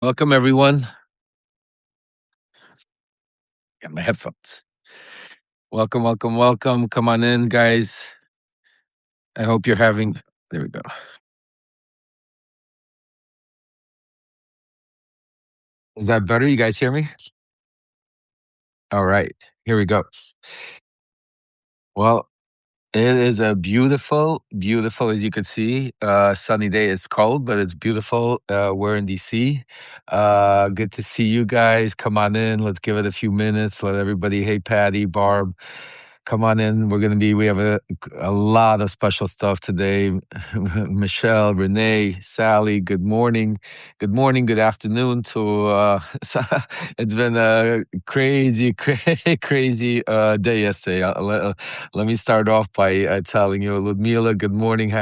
Welcome, everyone. Got my headphones. Welcome, welcome, welcome. Come on in, guys. I hope you're having. There we go. Is that better? You guys hear me? All right. Here we go. Well, it is a beautiful, beautiful, as you can see, sunny day. It's cold, but it's beautiful. We're in DC. Good to see you guys. Come on in. Let's give it a few minutes. Let everybody, hey, Patty, Barb, come on in. We have a lot of special stuff today. Michelle, Renee, Sally, good morning. Good morning, good afternoon to, it's been a crazy, crazy day yesterday. Let me start off by telling you, Ludmila, good morning.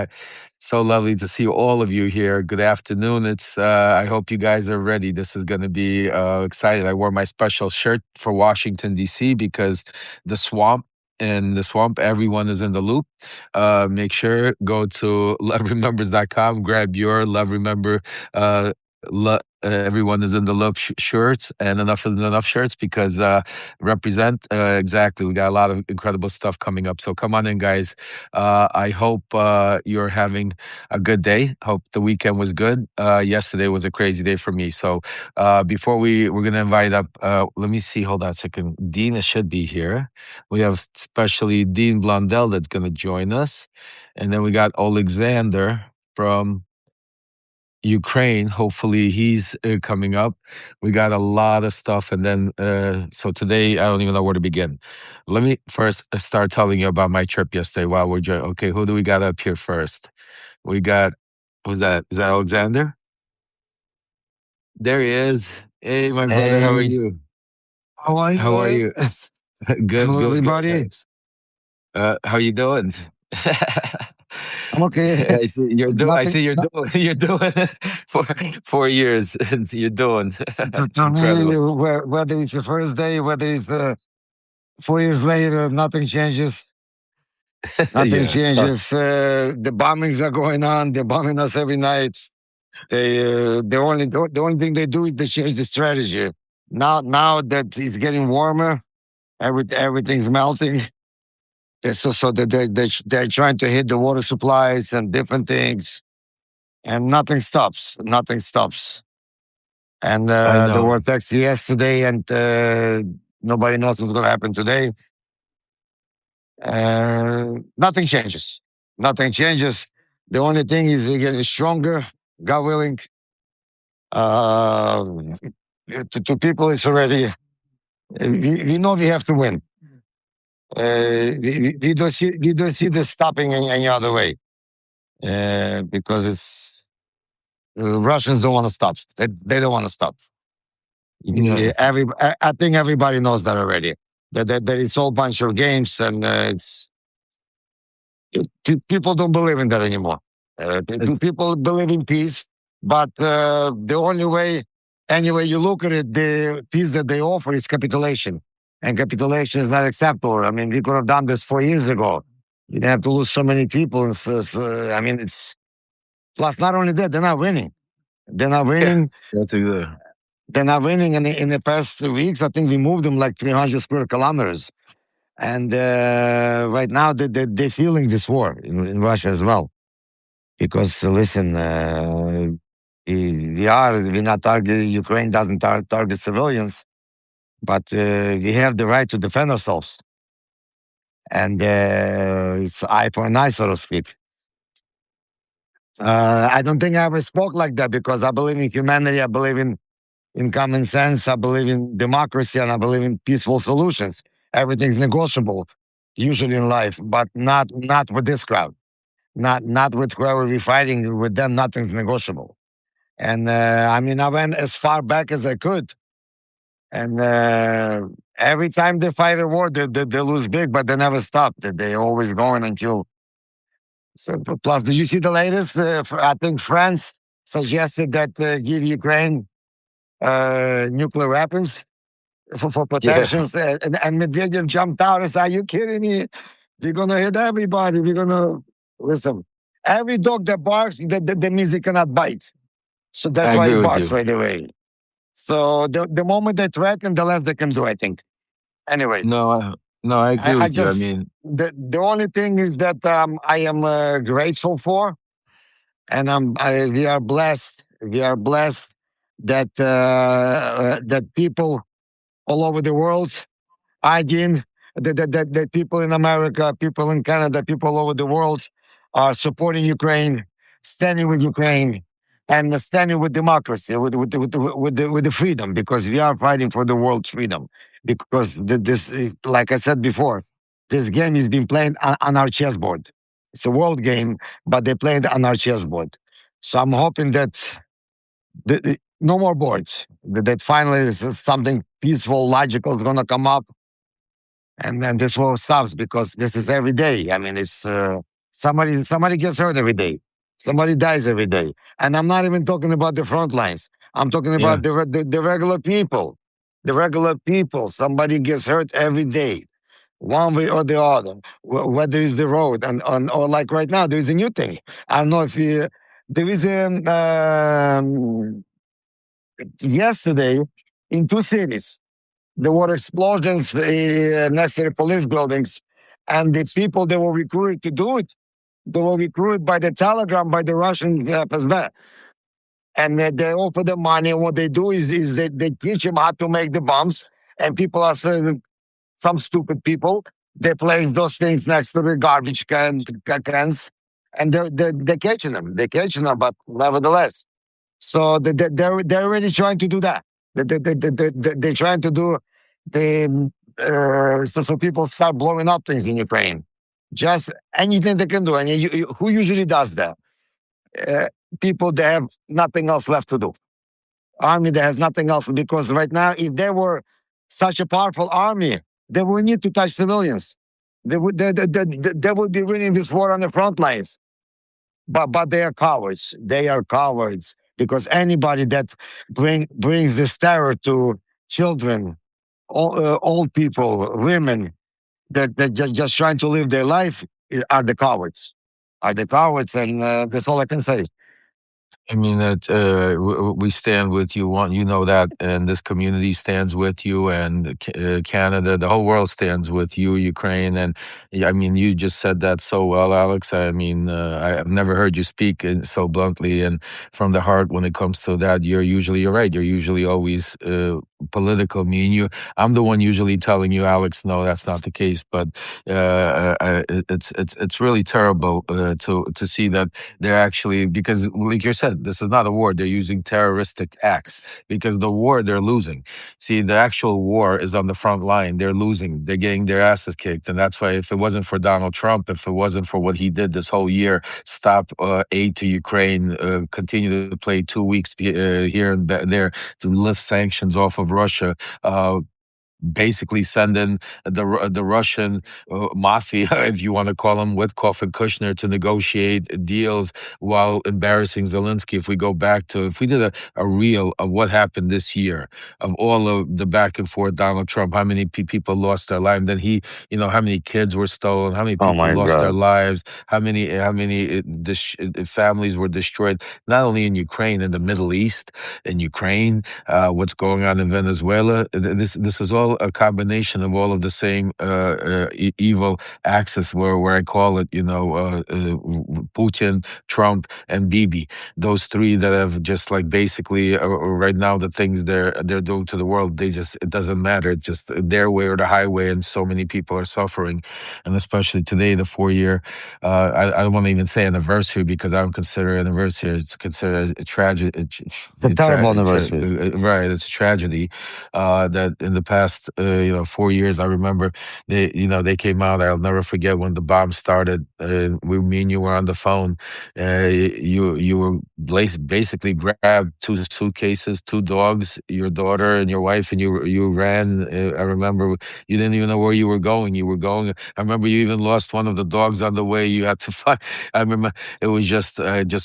So lovely to see all of you here. Good afternoon. I hope you guys are ready. This is going to be exciting. I wore my special shirt for Washington, D.C. because the swamp in the swamp. Everyone is in the loop. Make sure go to loveremembers.com, grab your Love Remember. Everyone is in the loop shirts and enough shirts because represent exactly. We got a lot of incredible stuff coming up. So come on in, guys. I hope you're having a good day. Hope the weekend was good. Yesterday was a crazy day for me. So before we're gonna invite up. Let me see. Hold on a second. Dina should be here. We have especially Dean Blundell that's going to join us. And then we got Alexander from Ukraine. Hopefully he's coming up. We got a lot of stuff. And then, so today, I don't even know where to begin. Let me first start telling you about my trip yesterday while we're joining. Okay, who do we got up here first? We got, who's that? Is that Alexander? There he is. Hey, my brother, how are Hey, you? how are How are you? you? Good, Hello, good, good. everybody. How you doing? I'm okay. I see you're doing. I Nothing. see you're doing. You're doing for 4 years. And you're doing To me, incredible. whether it's the first day, whether it's 4 years later, nothing changes. Nothing Yeah. So changes. The bombings are going on. They're bombing us every night. The only thing they do is they change the strategy. Now that it's getting warmer, everything's melting. So they're trying to hit the water supplies and different things, and nothing stops. Nothing stops. And I there know. were attacks yesterday, and nobody knows what's going to happen today. Nothing changes. Nothing changes. The only thing is we're getting stronger, God willing. Uh, to people, it's already, we know we have to win. We don't see this stopping any other way because it's Russians don't want to stop. They don't want to stop. Yeah. I think everybody knows that already. That it's all bunch of games, and people don't believe in that anymore. It's, People believe in peace, but the only way, any way you look at it, the peace that they offer is capitulation, and capitulation is not acceptable. I mean, we could have done this 4 years ago. You didn't have to lose so many people, and I mean, it's plus not only that, they're not winning. They're not yeah. winning. That's a good. They're not winning. In the past weeks, I think we moved them like 300 square kilometers. And right now, they're feeling this war in Russia as well. Because listen, we not target Ukraine doesn't target civilians, but we have the right to defend ourselves, and it's eye for an eye, so to speak. I don't think I ever spoke like that because I believe in humanity. I believe in common sense. I believe in democracy, and I believe in peaceful solutions. Everything's negotiable, usually in life, but not with this crowd. Not with whoever we're fighting with them. Nothing's negotiable. And I mean, I went as far back as I could. And every time they fight a war, they lose big, but they never stop. They always going until. So, plus, did you see the latest? I think France suggested that give Ukraine nuclear weapons for Yeah. protections. And Medvedev jumped out and said, "Are you kidding me? We're going to hit everybody. We're going to." Listen, every dog that barks, that means they cannot bite. So I that's why he agree with barks you. right away. So the moment they threaten, the less they can do, I think. Anyway, No, no, I agree I with you. I just, mean, the only thing is that I am grateful for, and we are blessed. We are blessed that that people all over the world, Dean, that people in America, people in Canada, people all over the world are supporting Ukraine, standing with Ukraine, and standing with democracy, with the freedom, because we are fighting for the world's freedom. Because like I said before, this game is being played on our chessboard. It's a world game, but they play it on our chessboard. So I'm hoping that no more boards. That finally something peaceful, logical is going to come up, and then this war stops, because this is every day. I mean, it's somebody gets hurt every day, somebody dies every day, and I'm not even talking about the front lines. I'm talking yeah. about the regular people. The regular people. Somebody gets hurt every day, one way or the other. Whether it's the road or like right now, there is a new thing. I don't know if there is a yesterday in two cities. There were explosions next to the police buildings, and the people that were recruited to do it, they were recruited by the telegram by the Russian FSB, and they offer them money. And what they do is they teach them how to make the bombs, and people are some stupid people. They place those things next to the cans, and they're catching them. They're catching them, but nevertheless. So they're already trying to do that. They're trying to do the so people start blowing up things in Ukraine. Just anything they can do. And who usually does that? Uh, People that have nothing else left to do. Army that has nothing else, because right now, if they were such a powerful army, they would need to touch civilians. They would be winning this war on the front lines, but they are cowards. They are cowards, because anybody that brings this terror to children, old people, women that just trying to live their life are the cowards. Are the cowards, and that's all I can say. I mean that we stand with you. Want you know that, and this community stands with you, and Canada, the whole world stands with you, Ukraine, and yeah, I mean you just said that so well, Alex. I mean I've never heard you speak so bluntly and from the heart when it comes to that. You're right. You're usually always political. Me and you, I'm the one usually telling you, Alex, no, that's not the case. But it's really terrible to see that they're actually, because like you said, this is not a war. They're using terroristic acts because the war they're losing. See, the actual war is on the front line. They're losing. They're getting their asses kicked, and that's why if it wasn't for Donald Trump, if it wasn't for what he did this whole year, stop aid to Ukraine, continue to play 2 weeks here and there to lift sanctions off of Russia. Basically sending the Russian mafia, if you want to call them, Witkoff and Kushner, to negotiate deals while embarrassing Zelensky. If we did a reel of what happened this year, of all of the back and forth, Donald Trump, how many people lost their life, then how many kids were stolen, how many Oh people my lost their God. lives, how many families were destroyed, not only in Ukraine, in the Middle East, in Ukraine, what's going on in Venezuela. This is all a combination of all of the same evil axis, where I call it, Putin, Trump, and Bibi. Those three that have just like basically right now the things they're doing to the world. It doesn't matter. It's just their way or the highway, and so many people are suffering, and especially today, the 4 year. I don't want to even say anniversary because I don't consider anniversary. It's considered a tragedy. It's a terrible anniversary. Right, it's a tragedy that in the past 4 years. I remember they came out. I'll never forget when the bomb started. Me and you were on the phone. You were basically grabbed two suitcases, two dogs, your daughter and your wife, and you ran. I remember you didn't even know where you were going. You were going. I remember you even lost one of the dogs on the way. You had to find. I remember it was just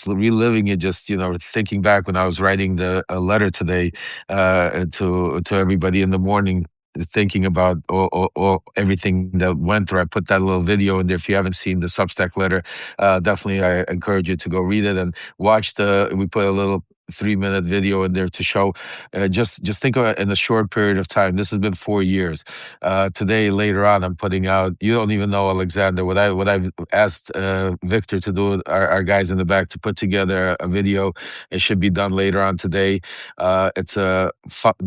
reliving it. Just thinking back when I was writing the a letter today to everybody in the morning, thinking about all everything that went through. I put that little video in there. If you haven't seen the Substack letter, definitely I encourage you to go read it and watch we put a little 3-minute video in there to show. Just think of it in a short period of time. This has been 4 years. Today, later on, I'm putting out. You don't even know, Alexander, what I've asked Victor to do. Our guys in the back to put together a video. It should be done later on today. It's the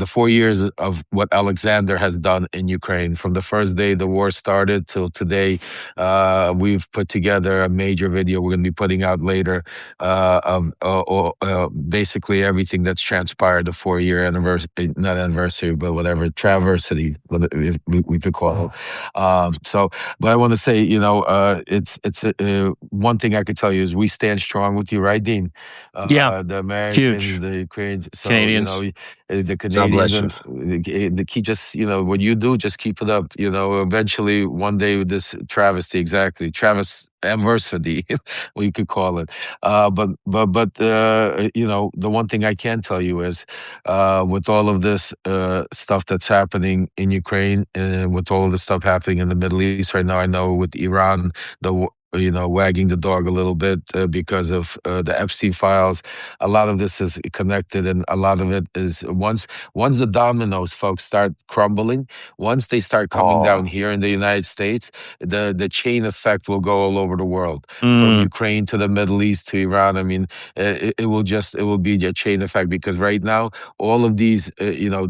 4 years of what Alexander has done in Ukraine from the first day the war started till today. We've put together a major video we're going to be putting out later of basically everything that's transpired, the 4 year anniversary, not anniversary, but whatever, traversity, if we could call it. So, but I want to say, it's one thing I could tell you is we stand strong with you, right, Dean? Yeah, The Americans, huge. the Ukrainians, so Canadians. the God Canadians, bless you. and the key, just what you do, just keep it up. Eventually, one day, with this travesty, exactly, Travis adversity, we could call it. But the one thing I can tell you is, with all of this stuff that's happening in Ukraine, and with all of the stuff happening in the Middle East right now, I know with Iran, wagging the dog a little bit because of the Epstein files. A lot of this is connected, and a lot of it is once the dominoes, folks, start crumbling, once they start coming down here in the United States, the chain effect will go all over the world, from Ukraine to the Middle East to Iran. I mean, it will be a chain effect, because right now all of these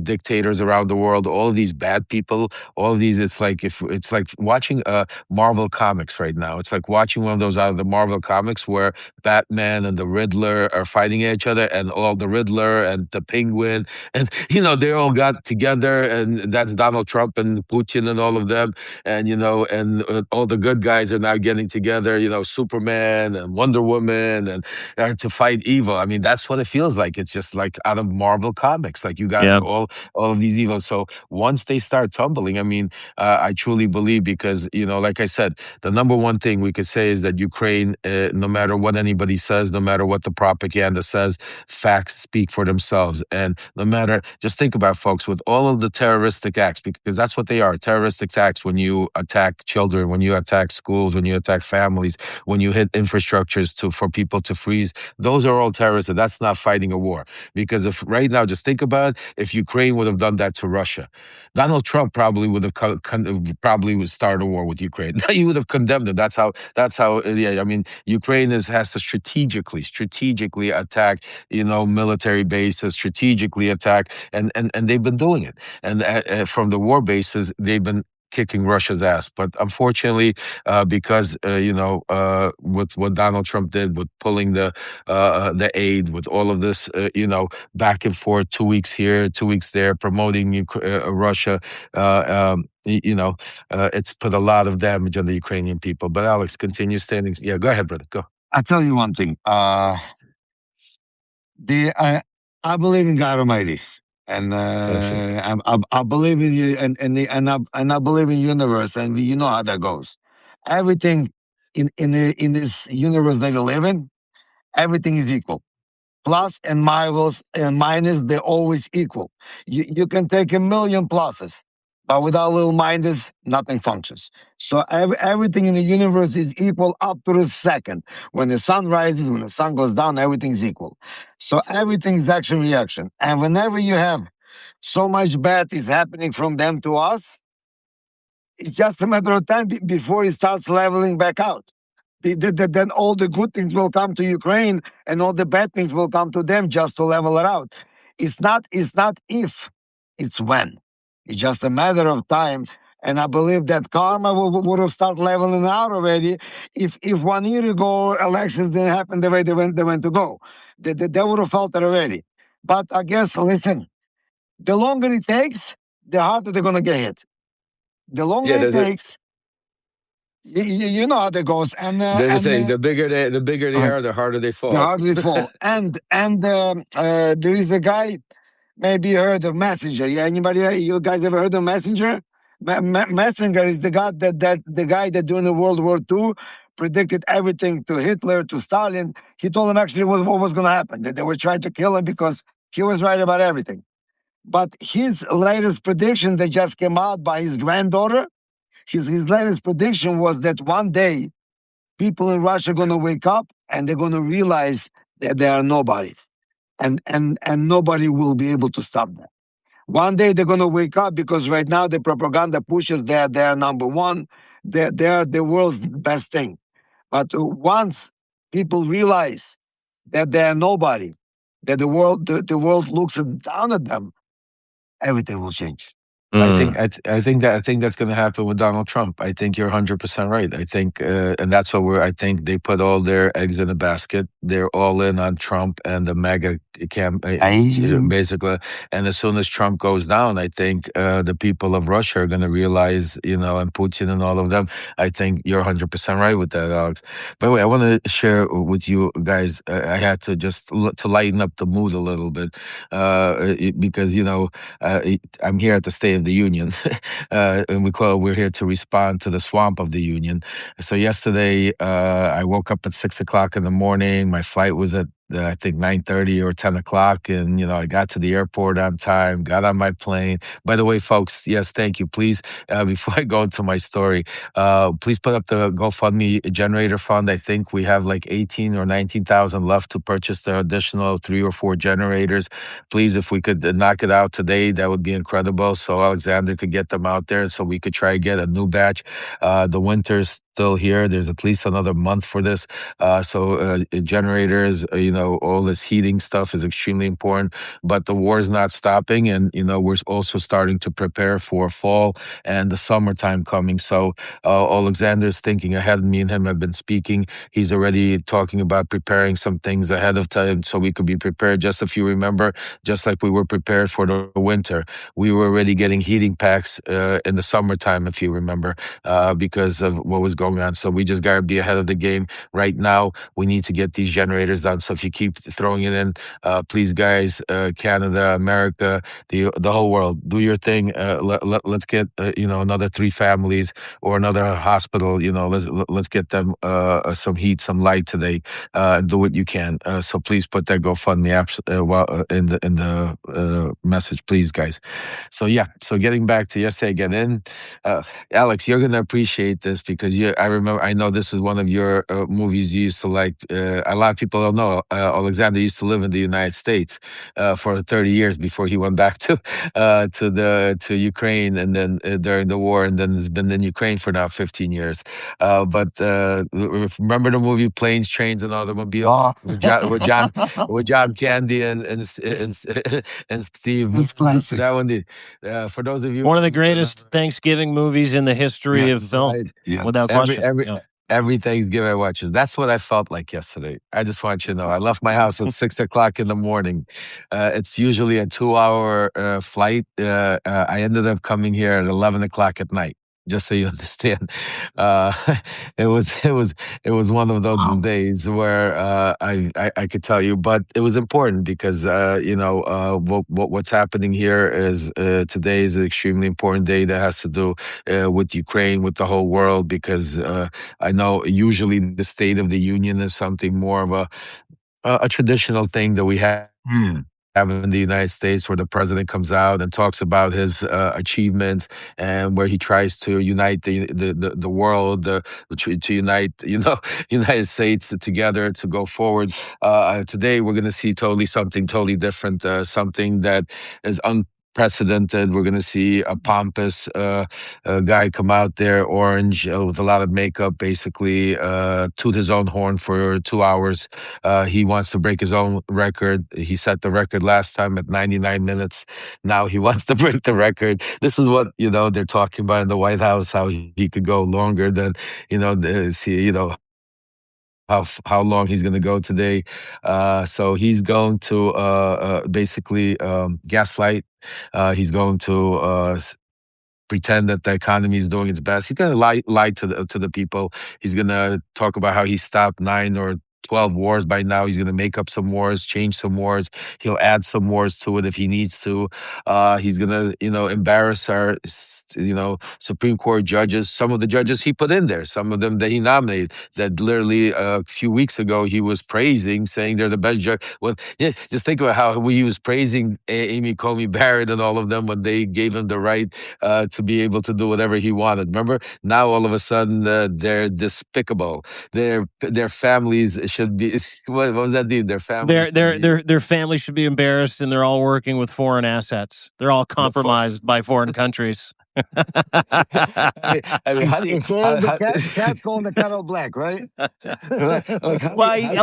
dictators around the world, all of these bad people, all of these, it's like watching Marvel comics right now. It's like watching one of those out of the Marvel comics where Batman and the Riddler are fighting each other, and all the Riddler and the Penguin, and they all got together, and that's Donald Trump and Putin and all of them, and all the good guys are now getting together, Superman and Wonder Woman, and to fight evil. I mean, that's what it feels like. It's just like out of Marvel comics. Like you got Yeah. all of these evils. So once they start tumbling, I mean, I truly believe, because like I said, the number one thing we could say is that Ukraine, no matter what anybody says, no matter what the propaganda says, facts speak for themselves. And no matter, just think about, folks, with all of the terroristic acts, because that's what they are, terroristic acts. When you attack children, when you attack schools, when you attack families, when you hit infrastructures for people to freeze, those are all terrorists. That's not fighting a war. Because if right now, just think about it, if Ukraine would have done that to Russia, Donald Trump probably would have probably would start a war with Ukraine. He would have condemned it. That's how. Yeah, I mean, Ukraine has to strategically attack, military bases, strategically attack, and they've been doing it. And from the war bases, they've been kicking Russia's ass. But unfortunately, because with what Donald Trump did, with pulling the aid, with all of this, back and forth, 2 weeks here, 2 weeks there, promoting Russia, it's put a lot of damage on the Ukrainian people. But Alex, continue standing. Yeah, go ahead, brother. Go. I tell you one thing. I believe in God Almighty, and I believe in you, and I believe in universe, and you know how that goes. Everything in this universe that we live in, everything is equal. Plus and minus, they're always equal. You can take a million pluses, but without little minus, nothing functions. So everything in the universe is equal up to the second. When the sun rises, when the sun goes down, everything's equal. So everything is action reaction. And whenever you have so much bad is happening from them to us, it's just a matter of time before it starts leveling back out. Then all the good things will come to Ukraine, and all the bad things will come to them, just to level it out. It's not if, it's when. It's just a matter of time. And I believe that karma would have started leveling out already if 1 year ago elections didn't happen the way they went to go. They would have felt it already. But I guess, listen, the longer it takes, the harder they're gonna get hit. The longer Yeah, it takes, you know how that goes. And there's a saying: the bigger they uh, are, the harder they the fall. harder they fall. And there is a guy, maybe you heard of Messenger. Yeah, anybody? You guys ever heard of Messenger? Messenger is the guy the guy that during the World War II predicted everything to Hitler, to Stalin. He told them actually what was going to happen. That they were trying to kill him because he was right about everything. But his latest prediction that just came out by his granddaughter, his latest prediction was that one day people in Russia are going to wake up and they're going to realize that they are nobody. and nobody will be able to stop that. One day they're going to wake up because right now the propaganda pushes that they're number one. They're the world's best thing. But once people realize that they're nobody, that the world looks down at them, everything will change. I think that's going to happen with Donald Trump. I think you're 100% right. I think, and that's what we're. I think they put all their eggs in a basket. They're all in on Trump and the mega camp, basically. And as soon as Trump goes down, I think the people of Russia are going to realize, and Putin and all of them. I think you're 100% right with that, Alex. By the way, I want to share with you guys. I had to just to lighten up the mood a little bit because I'm here at the State of the Union, and we're here to respond to the swamp of the Union. So yesterday, I woke up at 6 o'clock in the morning. My flight was at I think 9:30 or 10 o'clock, and I got to the airport on time. Got on my plane. By the way, folks, yes, thank you. Please, before I go into my story, please put up the GoFundMe generator fund. I think we have like 18 or 19,000 left to purchase the additional 3 or 4 generators. Please, if we could knock it out today, that would be incredible. So Alexander could get them out there, so we could try to get a new batch. The winter's still here. There's at least another month for this. So generators, all this heating stuff is extremely important. But the war is not stopping, and we're also starting to prepare for fall and the summertime coming. So Alexander's thinking ahead. Me and him have been speaking. He's already talking about preparing some things ahead of time so we could be prepared. Just if you remember, just like we were prepared for the winter, we were already getting heating packs in the summertime, if you remember, because of what was going on. So we just got to be ahead of the game. Right now, we need to get these generators done. So if you keep throwing it in, please, guys, Canada, America, the whole world, do your thing. Let's get another 3 families or another hospital. Let's get them some heat, some light today. Do what you can. So please put that GoFundMe in the message, please, guys. So yeah. So getting back to yesterday, again, Alex, you're gonna appreciate this because I know this is one of your movies you used to like. A lot of people don't know. Alexander used to live in the United States for 30 years before he went back to Ukraine, and then during the war, and then has been in Ukraine for now 15 years. But remember the movie Planes, Trains, and Automobiles with John Candy and Steve. It's classic. That one, for those of you, one of the greatest Thanksgiving movies in the history of film, right. without question. Every Thanksgiving I watch it. That's what I felt like yesterday. I just want you to know. I left my house at 6 o'clock in the morning. It's usually a 2-hour flight. I ended up coming here at 11 o'clock at night. Just so you understand, it was one of those days where I could tell you, but it was important because what's happening here is today is an extremely important day that has to do with Ukraine, with the whole world, because I know usually the State of the Union is something more of a traditional thing that we have in the United States, where the president comes out and talks about his achievements, and where he tries to unite the world, to unite United States together to go forward. Today we're going to see something totally different, something that is unprecedented. We're going to see a pompous guy come out there, orange, with a lot of makeup, basically toot his own horn for 2 hours. He wants to break his own record. He set the record last time at 99 minutes. Now he wants to break the record. This is what they're talking about in the White House, how he could go longer than how long he's going to go today. So he's going to basically gaslight. He's going to pretend that the economy is doing its best. He's going to lie to the people. He's going to talk about how he stopped 9 or 12 wars by now. He's going to make up some wars, change some wars. He'll add some wars to it if he needs to. He's going to, embarrass our, Supreme Court judges. Some of the judges he put in there, some of them that he nominated, that literally a few weeks ago he was praising, saying they're the best judge. Well, yeah, just think about how he was praising Amy Coney Barrett and all of them when they gave him the right to be able to do whatever he wanted. Remember, now all of a sudden they're despicable. Their families should be. What was that? Dude, their family. Their family should be embarrassed, and they're all working with foreign assets. They're all compromised by foreign countries. I mean, how do you? The cat calling the kettle black, right?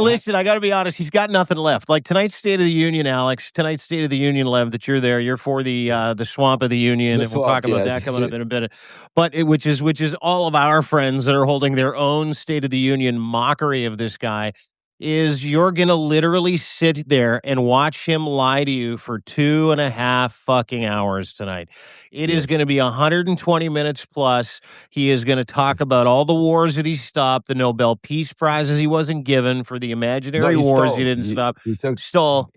Listen, I got to be honest. He's got nothing left. Like tonight's State of the Union, Alex. Tonight's State of the Union, Lev. That you're there. You're for the swamp of the Union, and we'll talk about that coming up in a bit. But which is all of our friends that are holding their own State of the Union mockery of this guy. Is you're going to literally sit there and watch him lie to you for 2.5 fucking hours tonight. It is going to be 120 minutes plus. He is going to talk about all the wars that he stopped, the Nobel Peace Prizes he wasn't given for the imaginary wars he didn't stop. Stole.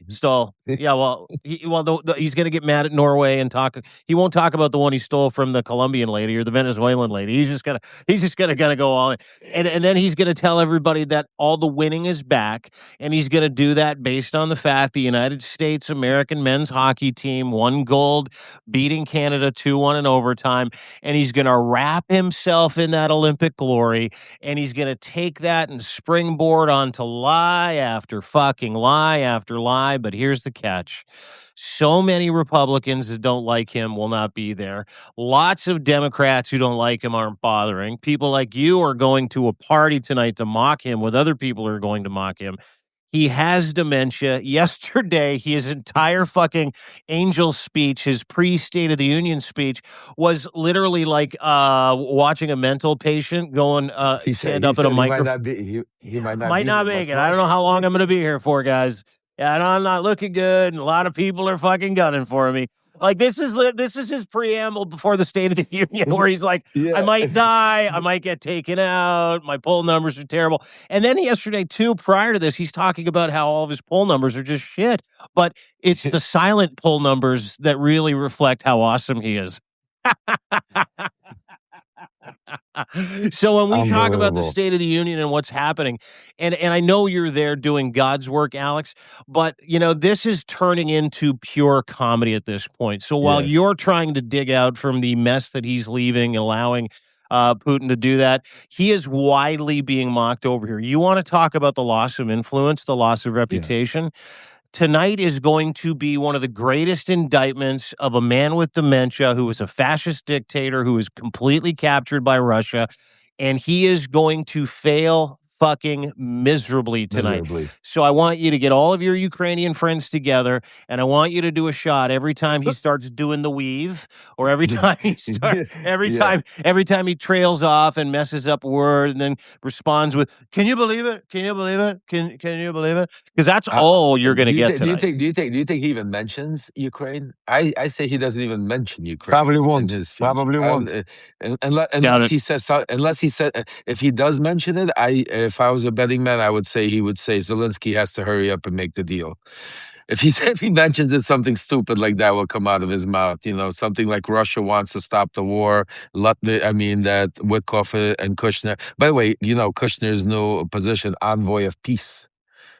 Yeah, well, he's going to get mad at Norway and talk. He won't talk about the one he stole from the Colombian lady or the Venezuelan lady. He's just gonna go all in. And then he's going to tell everybody that all the winning is back, and he's going to do that based on the fact the United States American men's hockey team won gold, beating Canada 2-1 in overtime, and he's going to wrap himself in that Olympic glory, and he's going to take that and springboard onto lie after fucking lie after lie. But here's the catch. So many Republicans that don't like him will not be there. Lots of Democrats who don't like him aren't bothering. People like you are going to a party tonight to mock him with other people who are going to mock him. He has dementia. Yesterday, his entire fucking angel speech, his pre-State of the Union speech, was literally like watching a mental patient going stand up at a microphone. He might not make it. I don't know how long I'm going to be here for, guys. Yeah, I'm not looking good, and a lot of people are fucking gunning for me. Like this is his preamble before the State of the Union, where he's like, I might die, I might get taken out, my poll numbers are terrible. And then yesterday, too, prior to this, he's talking about how all of his poll numbers are just shit. But it's the silent poll numbers that really reflect how awesome he is. So when we talk about the State of the Union and what's happening, and I know you're there doing God's work, Alex, but this is turning into pure comedy at this point. So while you're trying to dig out from the mess that he's leaving, allowing Putin to do that, he is widely being mocked over here. You want to talk about the loss of influence, the loss of reputation? Yeah. Tonight is going to be one of the greatest indictments of a man with dementia who is a fascist dictator who is completely captured by Russia, and he is going to fail fucking miserably tonight. So I want you to get all of your Ukrainian friends together, and I want you to do a shot every time he starts doing the weave, or every time he every time he trails off and messes up a word, and then responds with, "Can you believe it? Can you believe it? Can you believe it?" Because that's all you're going to get tonight. Do you think he even mentions Ukraine? I say he doesn't even mention Ukraine. Probably won't. Unless he says if he does mention it, if I was a betting man, I would say Zelensky has to hurry up and make the deal. If he mentions it, something stupid like that will come out of his mouth. Something like Russia wants to stop the war. That Witkoff and Kushner. By the way, Kushner's new position, envoy of peace.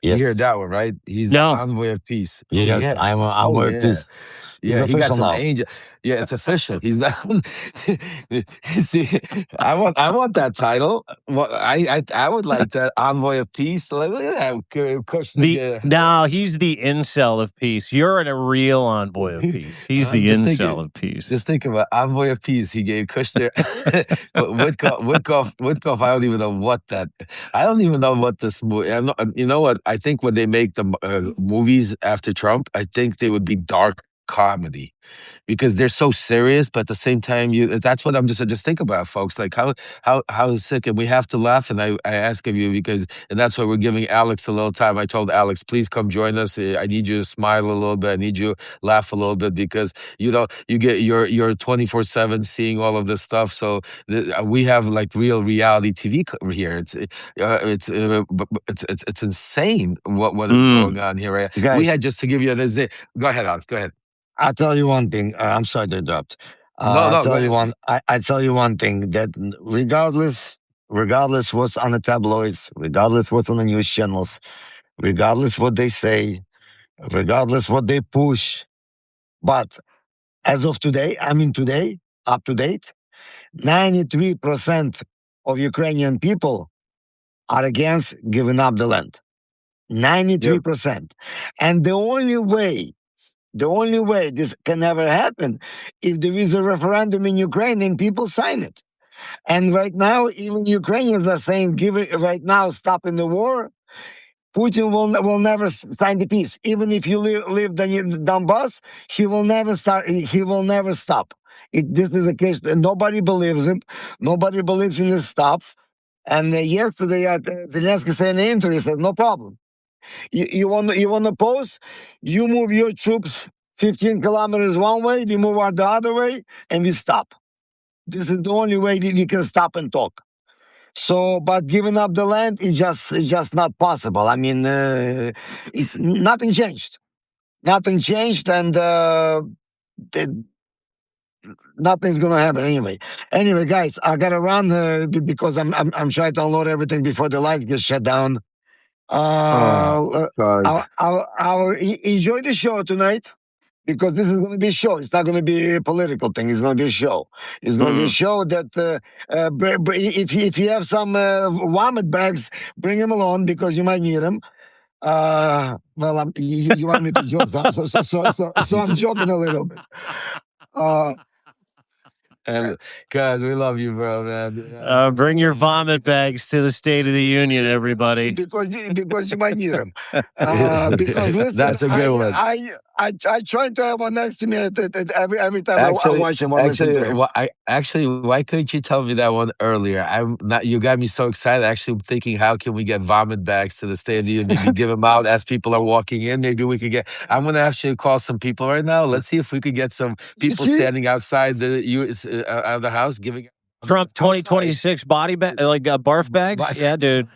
You hear that one, right? He's the envoy of peace. Yeah, I'm envoy of peace. Yeah, he got some angel. Yeah, it's official. He's not. I want that title. I would like that envoy of peace. Look at that. No, he's the incel of peace. You're a real envoy of peace. He's the incel of peace. Just think about envoy of peace. He gave Kushner, Witkoff. I don't even know what that. I don't even know what this movie. You know what? I think when they make the movies after Trump, I think they would be dark comedy, because they're so serious, but at the same time, that's what I'm just think about, folks. Like how sick, and we have to laugh. And I ask of you and that's why we're giving Alex a little time. I told Alex, please come join us. I need you to smile a little bit. I need you to laugh a little bit, because you get you're 24/7 seeing all of this stuff. So we have like real reality TV here. It's insane what is going on here. Right? Guys, we had, just to give you this day. Go ahead, Alex. Go ahead. I'll tell you one thing. I'm sorry to interrupt. I tell you one thing, that regardless what's on the tabloids, regardless what's on the news channels, regardless what they say, regardless what they push, but as of today, up to date, 93% of Ukrainian people are against giving up the land. 93%. And the only way this can ever happen if there is a referendum in Ukraine and people sign it. And right now, even Ukrainians are saying, give it right now, stopping the war. Putin will never sign the peace. Even if you live in Donbass, he will never start. He will never stop. This is a case. Nobody believes him. Nobody believes in this stuff. And yesterday, Zelensky said in the interview, he says, no problem. You want to pause? You move your troops 15 kilometers one way, we move out the other way, and we stop. This is the only way we can stop and talk. So, but giving up the land is just not possible. I mean, it's nothing changed. Nothing changed, and nothing's gonna happen anyway. Anyway, guys, I gotta run because I'm trying to unload everything before the lights get shut down. I'll enjoy the show tonight because this is going to be a show. It's not going to be a political thing. It's going to be a show. It's going to be a show that if you have some vomit bags, bring them along because you might need them. Well, you want me to joke, so I'm joking a little bit. And guys, we love you, bro, man. Bring your vomit bags to the State of the Union, everybody. Because you might need them. Because listen, that's a good one. I try to have one next to me every time I watch him. Actually, why couldn't you tell me that one earlier? You got me so excited. Actually, I'm thinking, how can we get vomit bags to the State of the Union? Maybe give them out as people are walking in. Maybe we could get. I'm going to actually call some people right now. Let's see if we could get some people standing outside the U.S. Out of the house giving. Trump 2026 body bag, like barf bags. Yeah, dude.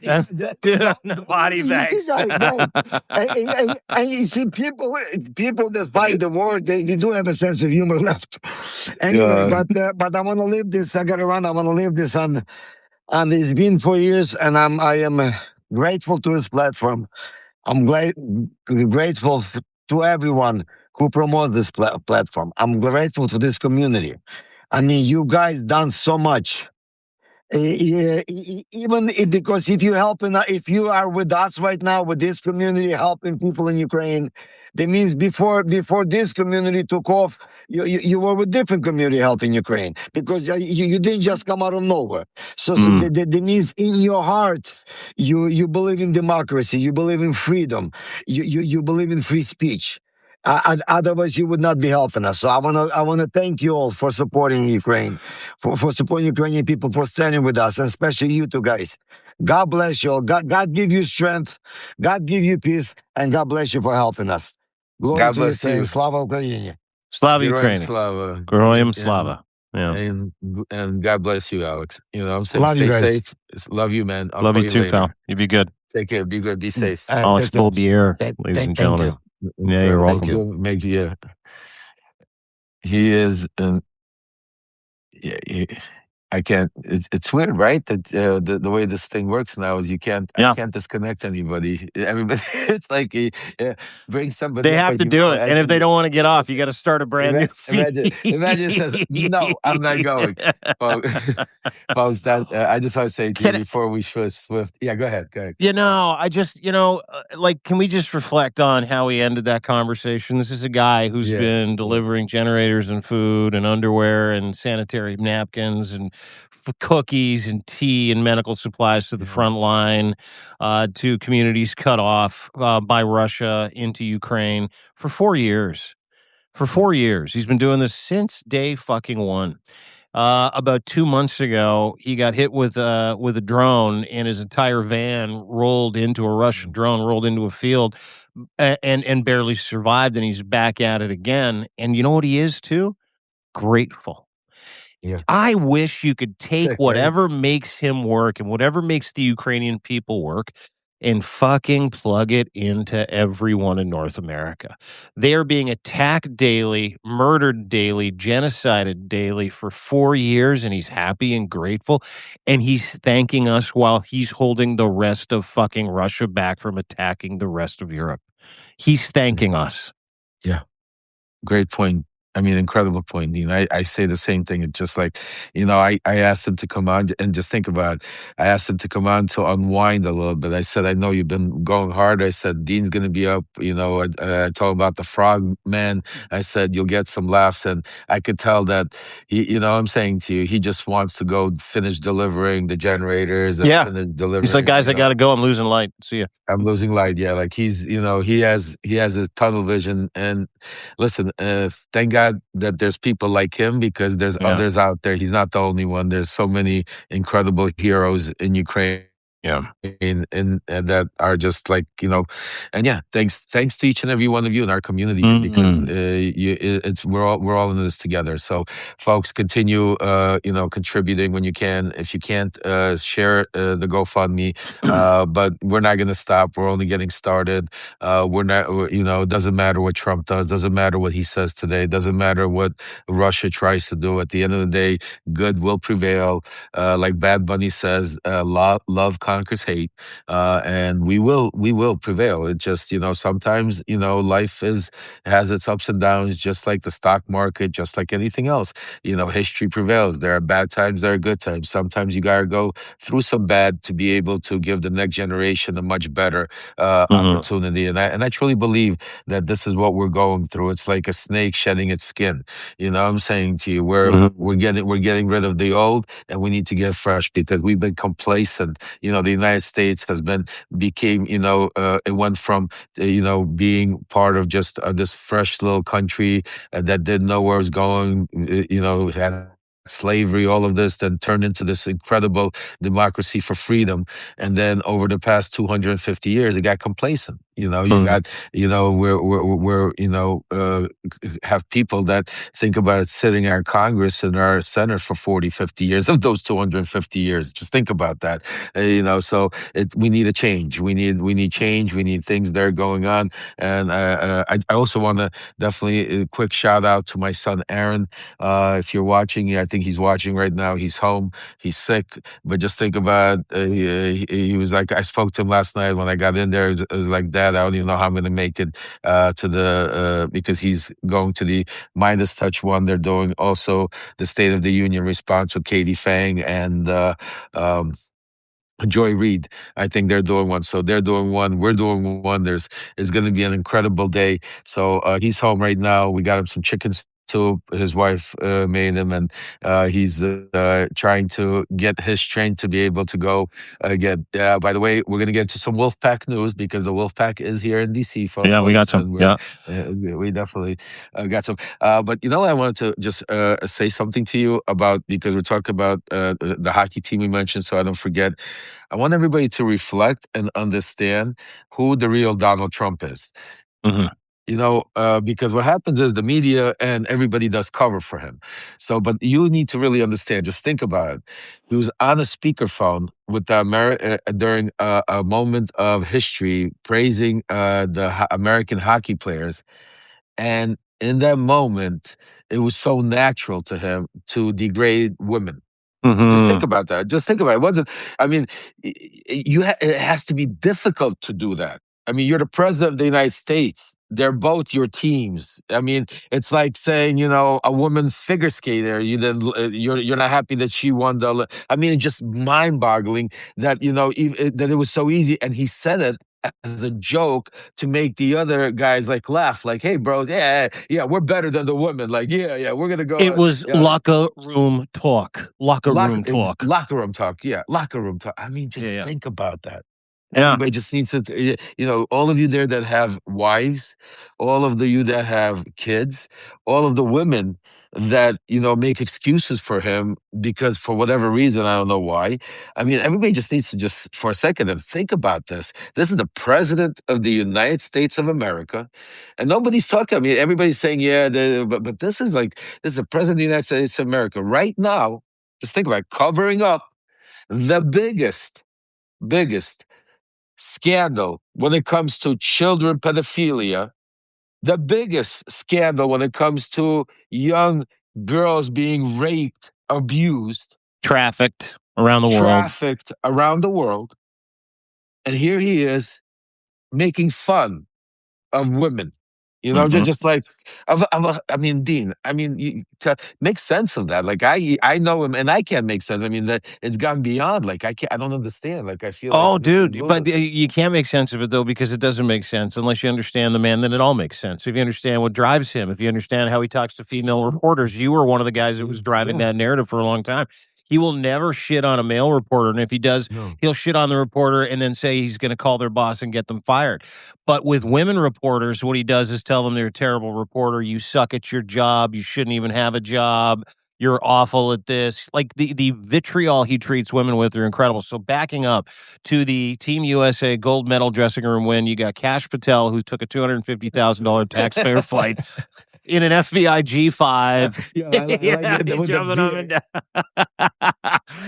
Dude, body bags. And you see, people that fight the war, they do have a sense of humor left. Anyway, but I want to leave this. I gotta run. I want to leave this on. It's been 4 years, and I am grateful to this platform. I'm grateful to everyone who promotes this platform. I'm grateful to this community. I mean, you guys done so much. Even because if you are with us right now, with this community, helping people in Ukraine, that means before this community took off, you were with different community helping Ukraine because you didn't just come out of nowhere. So that means in your heart, you believe in democracy, you believe in freedom, you believe in free speech. Otherwise, you would not be helping us. So I want to thank you all for supporting Ukraine, for supporting Ukrainian people, for standing with us, and especially you two guys. God bless you all. God give you strength. God give you peace, and God bless you for helping us. Glory to Ukraine. Slava Ukraini. Slava Ukraini. Slava. Growing Slava. Yeah. And God bless you, Alex. You know what I'm saying? Love Stay you guys. safe. Love you, man. I'll Love call you too, later. pal. You be good. Take care. Be good. Be safe. Alex Bolbier, ladies and gentlemen. Yeah, you're welcome. He is. I can't. It's weird, right? That the way this thing works now is I can't disconnect anybody. Everybody, it's like bring somebody. They have to do it, and if they don't want to get off, you got to start a brand new feed. Imagine it says, "No, I'm not going." Folks, I just want to say to you before we swift. Yeah, go ahead. You know, can we just reflect on how we ended that conversation? This is a guy who's been delivering generators and food and underwear and sanitary napkins and cookies and tea and medical supplies to the front line, to communities cut off by Russia into Ukraine for 4 years. For 4 years. He's been doing this since day fucking one. About 2 months ago, he got hit with a drone, and his entire van rolled into a Russian drone, rolled into a field, and barely survived. And he's back at it again. And you know what he is too? Grateful. Yeah. I wish you could take whatever makes him work and whatever makes the Ukrainian people work and fucking plug it into everyone in North America. They are being attacked daily, murdered daily, genocided daily for 4 years, and he's happy and grateful, and he's thanking us while he's holding the rest of fucking Russia back from attacking the rest of Europe. He's thanking us. Yeah. Great point. I mean, incredible point, Dean. I say the same thing. It's just like, I asked him to come on and just think about it. I asked him to come on to unwind a little bit. I said, I know you've been going hard. I said, Dean's going to be up. I told him about the frog man. I said, you'll get some laughs. And I could tell that, I'm saying to you, he just wants to go finish delivering the generators and finish delivering. He's like, guys, I got to go. I'm losing light. See ya. I'm losing light. Yeah, like he has a tunnel vision. And listen, thank God that there's people like him, because there's others out there. He's not the only one. There's so many incredible heroes in Ukraine. Yeah, and that are just like, and thanks to each and every one of you in our community, because we're all in this together. So folks, continue contributing when you can. If you can't, share the GoFundMe, but we're not going to stop. We're only getting started. We're not, it doesn't matter what Trump does, doesn't matter what he says today, doesn't matter what Russia tries to do. At the end of the day, good will prevail. Like Bad Bunny says, love conquers hate, and we will prevail. It just, sometimes, life has its ups and downs, just like the stock market, just like anything else. History prevails. There are bad times, there are good times. Sometimes you gotta go through some bad to be able to give the next generation a much better opportunity. And I truly believe that this is what we're going through. It's like a snake shedding its skin. I'm saying to you, we're getting rid of the old, and we need to get fresh, because we've been complacent. The United States became, it went from, being part of just this fresh little country that didn't know where it was going, had slavery, all of this, then turned into this incredible democracy for freedom. And then over the past 250 years, it got complacent. You got, have people that think about it sitting in our Congress and our Senate for 40, 50 years of those 250 years. Just think about that. So we need a change. We need change. We need things that are going on. And I also want to definitely a quick shout out to my son, Aaron. If you're watching, I think he's watching right now. He's home. He's sick. But just think about, he was like, I spoke to him last night when I got in there. It was like, Dad, I don't even know how I'm going to make it to the, because he's going to the Midas Touch one. They're doing also the State of the Union response with Katie Fang and Joy Reid. I think they're doing one. So they're doing one. We're doing one. It's going to be an incredible day. So he's home right now. We got him some chicken soup. His wife made him, and he's trying to get his strength to be able to go get. By the way, we're going to get to some Wolfpack news, because the Wolfpack is here in D.C. Folks. Yeah, we got some. We definitely got some. But I wanted to just say something to you about, because we're talking about the hockey team we mentioned, so I don't forget. I want everybody to reflect and understand who the real Donald Trump is. Because what happens is the media and everybody does cover for him. So, but you need to really understand, just think about it. He was on a speakerphone with the during a moment of history, praising the American hockey players. And in that moment, it was so natural to him to degrade women. Just think about that. Just think about it. It has to be difficult to do that. I mean, you're the president of the United States. They're both your teams. I mean, it's like saying, a woman's figure skater. You're not happy that she won the. I mean, it's just mind-boggling that that it was so easy. And he said it as a joke to make the other guys laugh, like, "Hey, bros, yeah, we're better than the women. Like, yeah, we're gonna go." It was locker room talk. Locker room talk. Yeah, locker room talk. I mean, just think about that. Yeah. Everybody just needs to, all of you there that have wives, all of you that have kids, all of the women that, make excuses for him because for whatever reason, I don't know why. I mean, everybody just needs to just for a second and think about this. This is the president of the United States of America, and nobody's talking. I mean, everybody's saying, yeah, but this is the president of the United States of America right now. Just think about it, covering up the biggest scandal when it comes to children pedophilia, the biggest scandal when it comes to young girls being raped, abused, trafficked around the world. And here he is making fun of women. You know, just like, I mean, Dean, I mean, to make sense of that. Like, I know him and I can't make sense. I mean, that it's gone beyond. Like, I don't understand. Like, I feel like, dude, but you can't make sense of it, though, because it doesn't make sense unless you understand the man, then it all makes sense. If you understand what drives him, if you understand how he talks to female reporters, you were one of the guys that was driving that narrative for a long time. He will never shit on a male reporter. And if he does, he'll shit on the reporter and then say he's going to call their boss and get them fired. But with women reporters, what he does is tell them they're a terrible reporter. You suck at your job. You shouldn't even have a job. You're awful at this. Like the vitriol he treats women with are incredible. So backing up to the Team USA gold medal dressing room win, you got Kash Patel, who took a $250,000 taxpayer flight in an FBI G5. Jumping up and down.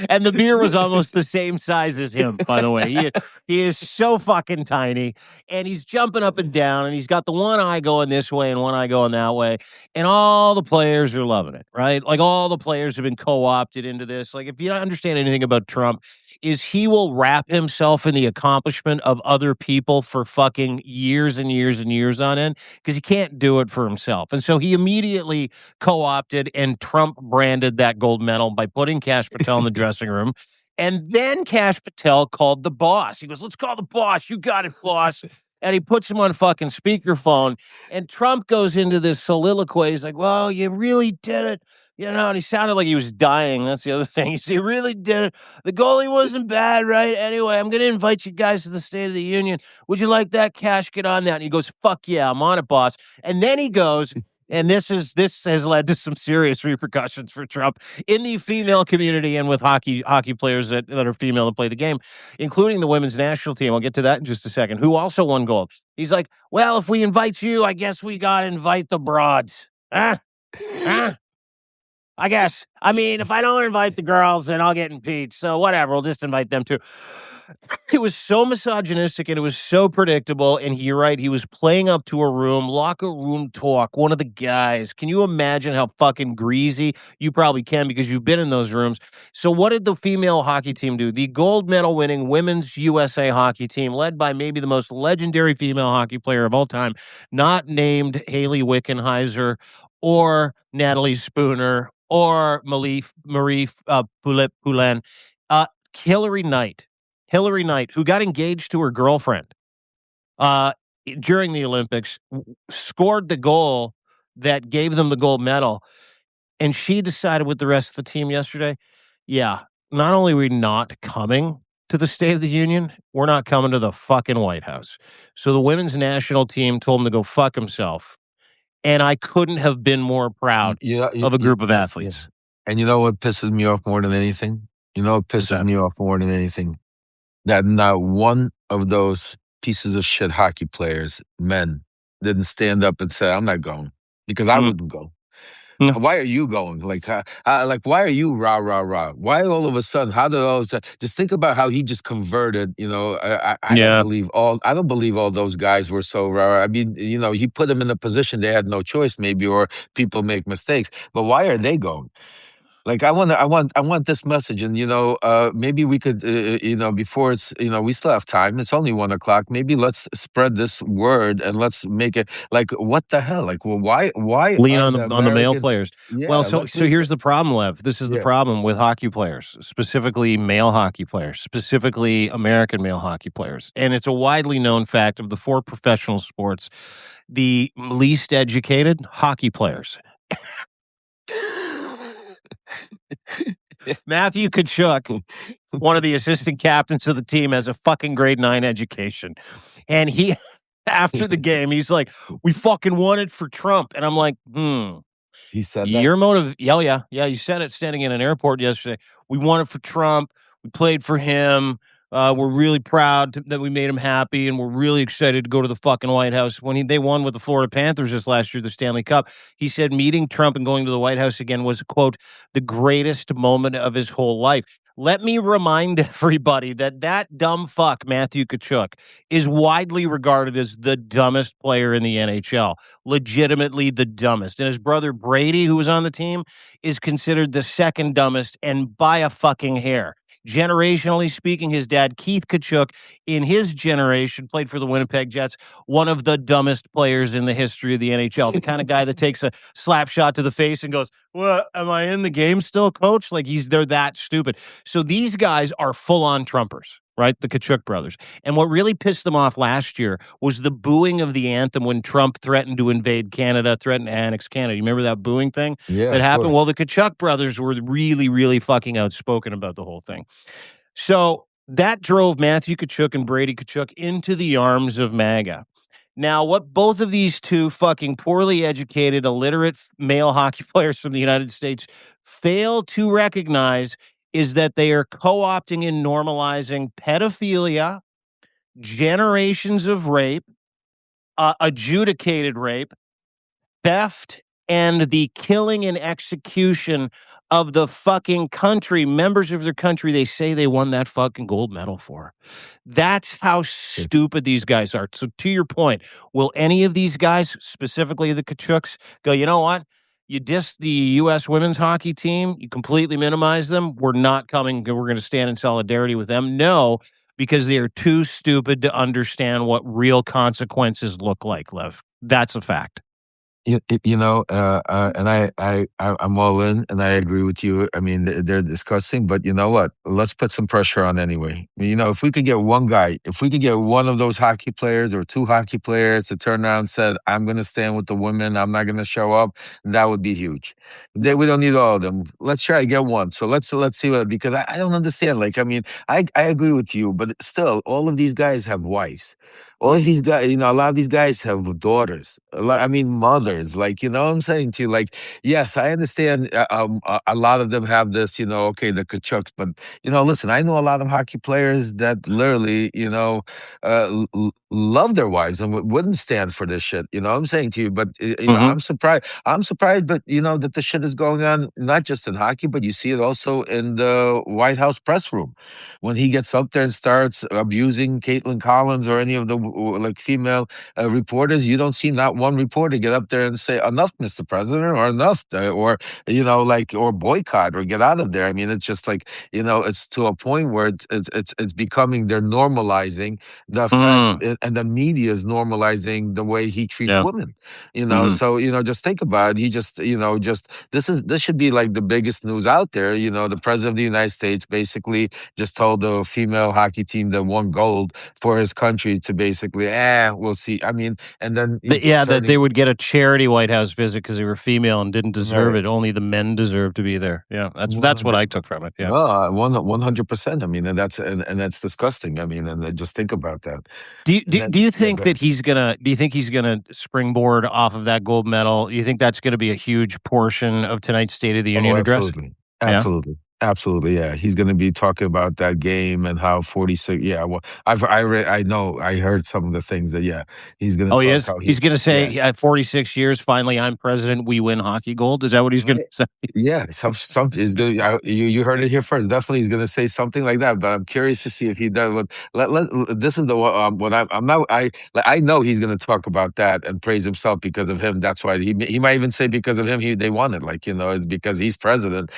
And the beer was almost the same size as him, by the way. He is so fucking tiny. And he's jumping up and down, and he's got the one eye going this way and one eye going that way. And all the players are loving it, right? Like, all the players have been co-opted into this. Like, if you don't understand anything about Trump, is he will wrap himself in the accomplishment of other people for fucking years and years and years on end, because he can't do it for himself. And so he immediately co-opted and Trump branded that gold medal by putting Kash Patel in the dressing room. And then Kash Patel called the boss. He goes, "Let's call the boss. You got it, boss." And he puts him on fucking speakerphone. And Trump goes into this soliloquy. He's like, "Well, you really did it." You know, and he sounded like he was dying. That's the other thing. He said, "You really did it. The goalie wasn't bad, right? Anyway, I'm going to invite you guys to the State of the Union. Would you like that, Kash? Get on that." And he goes, "Fuck yeah, I'm on it, boss." And then he goes, and this has led to some serious repercussions for Trump in the female community and with hockey players that are female that play the game, including the women's national team. I'll get to that in just a second, who also won gold. He's like, "Well, if we invite you, I guess we got to invite the broads. Huh? I guess. I mean, if I don't invite the girls, then I'll get impeached. So whatever, we'll just invite them too." It was so misogynistic and it was so predictable. And you're right, he was playing up to a locker room talk. One of the guys. Can you imagine how fucking greasy? You probably can, because you've been in those rooms. So what did the female hockey team do? The gold medal winning women's USA hockey team, led by maybe the most legendary female hockey player of all time, not named Haley Wickenheiser or Natalie Spooner or Marie Poulin, Hillary Knight, who got engaged to her girlfriend during the Olympics, scored the goal that gave them the gold medal. And she decided with the rest of the team yesterday, yeah, not only are we not coming to the State of the Union, we're not coming to the fucking White House. So the women's national team told him to go fuck himself. And I couldn't have been more proud of a group of athletes. Yeah. And you know what pisses me off more than anything? You know what pisses me off more than anything? That not one of those pieces of shit hockey players, men, didn't stand up and say, "I'm not going," because I wouldn't go. No. Why are you going? Like, why are you rah, rah, rah? Why all of a sudden? How did all of a sudden? Just think about how he just converted. You know, I don't believe all those guys were so rah. I mean, you know, he put them in a position they had no choice, maybe, or people make mistakes. But why are they going? Like, I want this message, and you know, maybe we could, you know, before it's, you know, we still have time. It's only 1:00. Maybe let's spread this word and let's make it like, what the hell? Like, well, why lean on the male players? Yeah, well, so here's the problem, Lev. This is the problem with hockey players, specifically male hockey players, specifically American male hockey players, and it's a widely known fact of the 4 professional sports, the least educated hockey players. Matthew Tkachuk, one of the assistant captains of the team, has a fucking grade 9 education. And he, after the game, he's like, "We fucking won it for Trump." And I'm like, He said that? Your motive, yeah, you said it standing in an airport yesterday. "We won it for Trump. We played for him. We're really proud that we made him happy, and we're really excited to go to the fucking White House." When they won with the Florida Panthers this last year, the Stanley Cup, he said meeting Trump and going to the White House again was, quote, "the greatest moment of his whole life." Let me remind everybody that dumb fuck, Matthew Tkachuk, is widely regarded as the dumbest player in the NHL. Legitimately the dumbest. And his brother Brady, who was on the team, is considered the second dumbest, and by a fucking hair. Generationally speaking, his dad, Keith Kachuk, in his generation, played for the Winnipeg Jets, one of the dumbest players in the history of the NHL. The kind of guy that takes a slap shot to the face and goes, "Well, am I in the game still, coach?" Like they're that stupid. So these guys are full-on Trumpers, right? The Kachuk brothers. And what really pissed them off last year was the booing of the anthem when Trump threatened to invade Canada, threatened to annex Canada. You remember that booing thing that happened? Well, the Kachuk brothers were really, really fucking outspoken about the whole thing. So that drove Matthew Kachuk and Brady Kachuk into the arms of MAGA. Now, what both of these two fucking poorly educated, illiterate male hockey players from the United States fail to recognize is that they are co-opting and normalizing pedophilia, generations of rape, adjudicated rape, theft, and the killing and execution of the fucking country, members of their country they say they won that fucking gold medal for. That's how stupid these guys are. So to your point, will any of these guys, specifically the Kachuks, go, you know what? You diss the U.S. women's hockey team, you completely minimize them, we're not coming, we're going to stand in solidarity with them? No, because they are too stupid to understand what real consequences look like, Lev. That's a fact. And I'm all in, and I agree with you. I mean, they're disgusting, but you know what? Let's put some pressure on anyway. If we could get one guy, if we could get one of those hockey players or two hockey players to turn around and said, "I'm going to stand with the women. I'm not going to show up," that would be huge. We don't need all of them. Let's try to get one. So let's see what, because I don't understand. I agree with you, but still, all of these guys have wives. All of these guys, a lot of these guys have daughters. Mothers. You know what I'm saying to you? Yes, I understand. A lot of them have this, okay, the Kachucks, but listen, I know a lot of hockey players that literally, love their wives and wouldn't stand for this shit. You know what I'm saying to you? But I'm surprised. I'm surprised, but that the shit is going on not just in hockey, but you see it also in the White House press room when he gets up there and starts abusing Caitlin Collins or any of the female reporters. You don't see not one reporter get up there and say, "Enough, Mr. President," or "Enough," or or boycott or get out of there. I mean, it's just it's to a point where it's becoming, they're normalizing the fact, and the media is normalizing the way he treats women. So just think about it. He just this should be like the biggest news out there. The president of the United States basically just told the female hockey team that won gold for his country to basically, we'll see. I mean, and then that they would get a charity White House visit because they were female and didn't deserve it. Only the men deserve to be there. Yeah, that's what I took from it. Yeah, 100%. I mean, and that's disgusting. I mean, and just think about that. Do you think that he's gonna? Do you think he's gonna springboard off of that gold medal? Do you think that's going to be a huge portion of tonight's State of the Union address? Absolutely. Absolutely, yeah. He's going to be talking about that game and how 46. Yeah, well, I heard some of the things that. Yeah, he's going to. Oh, he is. He's going to say, at 46 years, finally, I'm president. We win hockey gold. Is that what he's going to say? Yeah, something is going. You heard it here first. Definitely, he's going to say something like that. But I'm curious to see if he does. This is the one. What I'm not. I know he's going to talk about that and praise himself because of him. That's why he might even say because of him they won it. It's because he's president.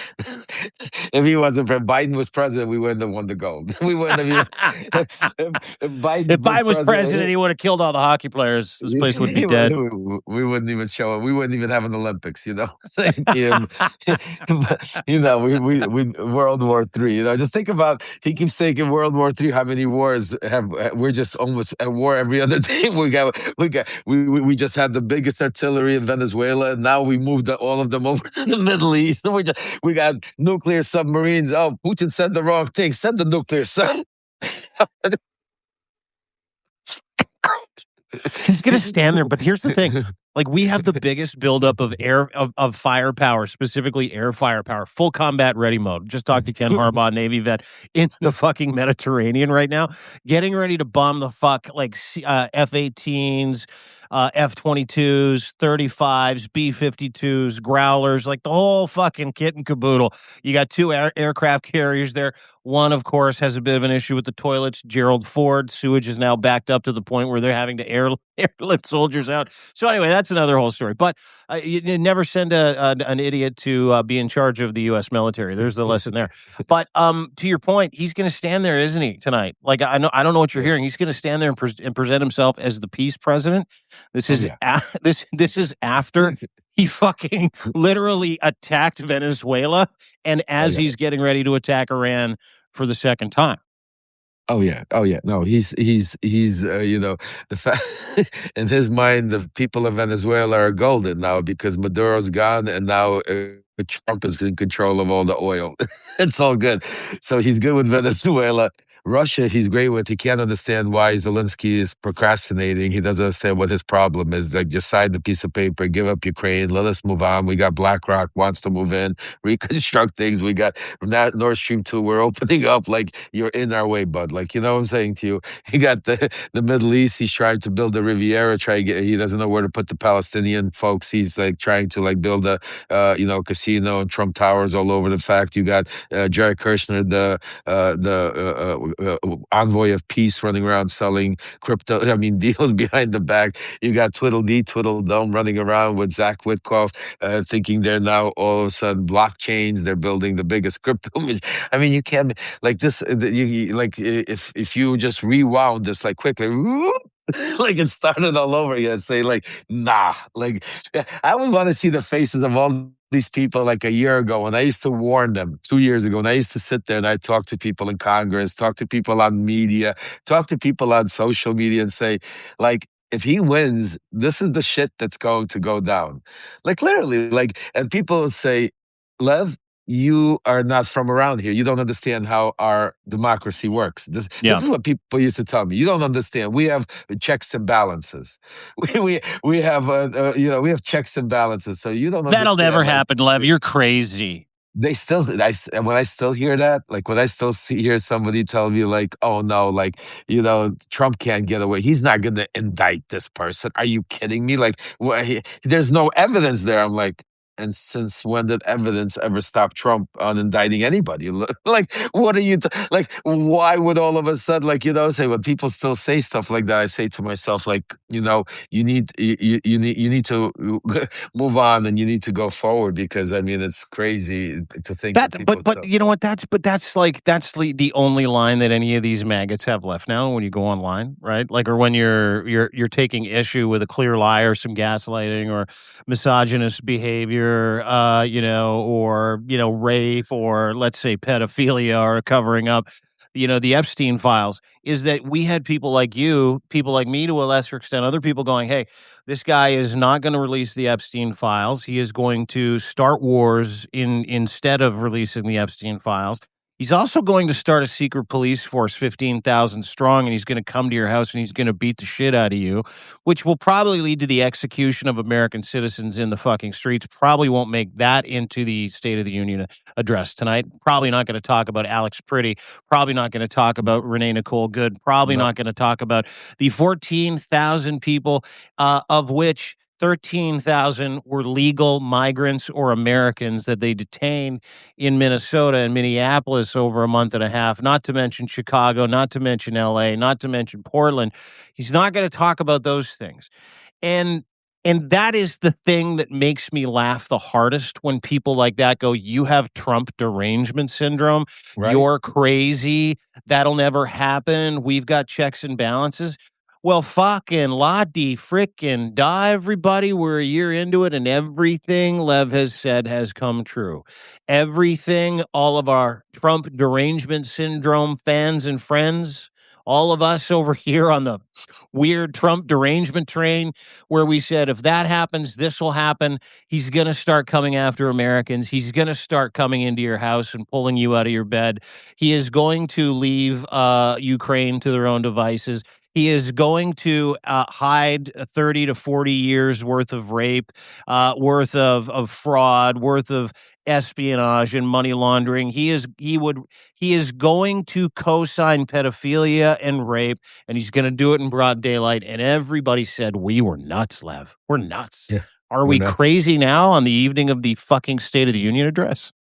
If he wasn't, Biden was president, we wouldn't have won the gold. We wouldn't have. If Biden was president, he would have killed all the hockey players. This place would be dead. We wouldn't even show up. We wouldn't even have an Olympics. We World War III. Just think about. He keeps saying World War III. How many wars have? We're just almost at war every other day. We just had the biggest artillery in Venezuela. And now we moved all of them over to the Middle East. We got nuclear submarines. Oh, Putin said the wrong thing. Send the nuclear sub. He's going to stand there, but here's the thing. We have the biggest buildup of of firepower, specifically air firepower, full combat ready mode. Just talked to Ken Harbaugh, Navy vet, in the fucking Mediterranean right now, getting ready to bomb the F-18s, F-22s, 35s, B-52s, Growlers, the whole fucking kit and caboodle. You got two aircraft carriers there. One, of course, has a bit of an issue with the toilets. Gerald Ford, sewage is now backed up to the point where they're having to airlift soldiers out. So anyway, that's another whole story. But you never send an idiot to be in charge of the U.S. military. There's the lesson there. But to your point, he's going to stand there, isn't he, tonight? Like I don't know what you're hearing. He's going to stand there and present himself as the peace president. This is this is after he fucking literally attacked Venezuela, and as he's getting ready to attack Iran for the second time. Oh yeah. No, he's you know, the fact in his mind, the people of Venezuela are golden now because Maduro's gone, and now Trump is in control of all the oil. It's all good. So he's good with Venezuela. Russia, he's great with. He can't understand why Zelensky is procrastinating. He doesn't understand what his problem is. Like, just sign the piece of paper, give up Ukraine, let us move on. We got BlackRock wants to move in, reconstruct things. We got from that Nord Stream 2, we're opening up. Like, you're in our way, bud. Like, you know what I'm saying to you? He got the Middle East. He's trying to build the Riviera. He doesn't know where to put the Palestinian folks. He's like trying to like build a casino and Trump Towers all over. The fact you got Jared Kushner, the envoy of peace, running around selling crypto. I mean, deals behind the back. You got Twiddledum running around with Zach Witkoff, thinking they're now all of a sudden blockchains. They're building the biggest crypto. I mean, you can't like this. If you just rewound this like quickly. Like it started all over again. Say like, nah. Like I would want to see the faces of all these people like a year ago when I used to warn them 2 years ago, and I used to sit there and I talk to people in Congress, talk to people on media, talk to people on social media and say, like, if he wins, this is the shit that's going to go down. Like literally, like, and people would say, Lev, you are not from around here. You don't understand how our democracy works. This is what people used to tell me. You don't understand. We have checks and balances. We have we have checks and balances. So you don't. That'll never happen, Lev. You're crazy. They still, when I still hear that, like when I still hear somebody tell me like, oh no, like, Trump can't get away. He's not going to indict this person. Are you kidding me? Like, there's no evidence there. I'm like, and since when did evidence ever stop Trump on indicting anybody? Like, what are you, like, why would all of a sudden, like, say when people still say stuff like that, I say to myself, like, you need to move on and you need to go forward because, I mean, it's crazy to think that. But you know what? That's the only line that any of these maggots have left now when you go online, right? Like, or when you're taking issue with a clear lie or some gaslighting or misogynist behavior. Or rape, or let's say pedophilia, or covering up, the Epstein files, is that we had people like you, people like me to a lesser extent, other people going, hey, this guy is not going to release the Epstein files. He is going to start wars instead of releasing the Epstein files. He's also going to start a secret police force, 15,000 strong, and he's going to come to your house and he's going to beat the shit out of you, which will probably lead to the execution of American citizens in the fucking streets. Probably won't make that into the State of the Union address tonight. Probably not going to talk about Alex Pretty. Probably not going to talk about Renee Nicole Good. Probably not going to talk about the 14,000 people, of which 13,000 were legal migrants or Americans that they detained in Minnesota and Minneapolis over a month and a half, not to mention Chicago, not to mention LA, not to mention Portland. He's not going to talk about those things. And that is the thing that makes me laugh the hardest when people like that go, you have Trump derangement syndrome. Right. You're crazy. That'll never happen. We've got checks and balances. Well, fucking la-di frickin' da, everybody. We're a year into it, and everything Lev has said has come true. Everything, all of our Trump derangement syndrome fans and friends, all of us over here on the weird Trump derangement train, where we said, if that happens, this will happen. He's going to start coming after Americans. He's going to start coming into your house and pulling you out of your bed. He is going to leave Ukraine to their own devices. He is going to hide 30 to 40 years worth of rape, worth of fraud, worth of espionage and money laundering. He is going to co-sign pedophilia and rape, and he's going to do it in broad daylight. And everybody said, we were nuts, Lev. We're nuts. Yeah, are we nuts. Crazy now on the evening of the fucking State of the Union address?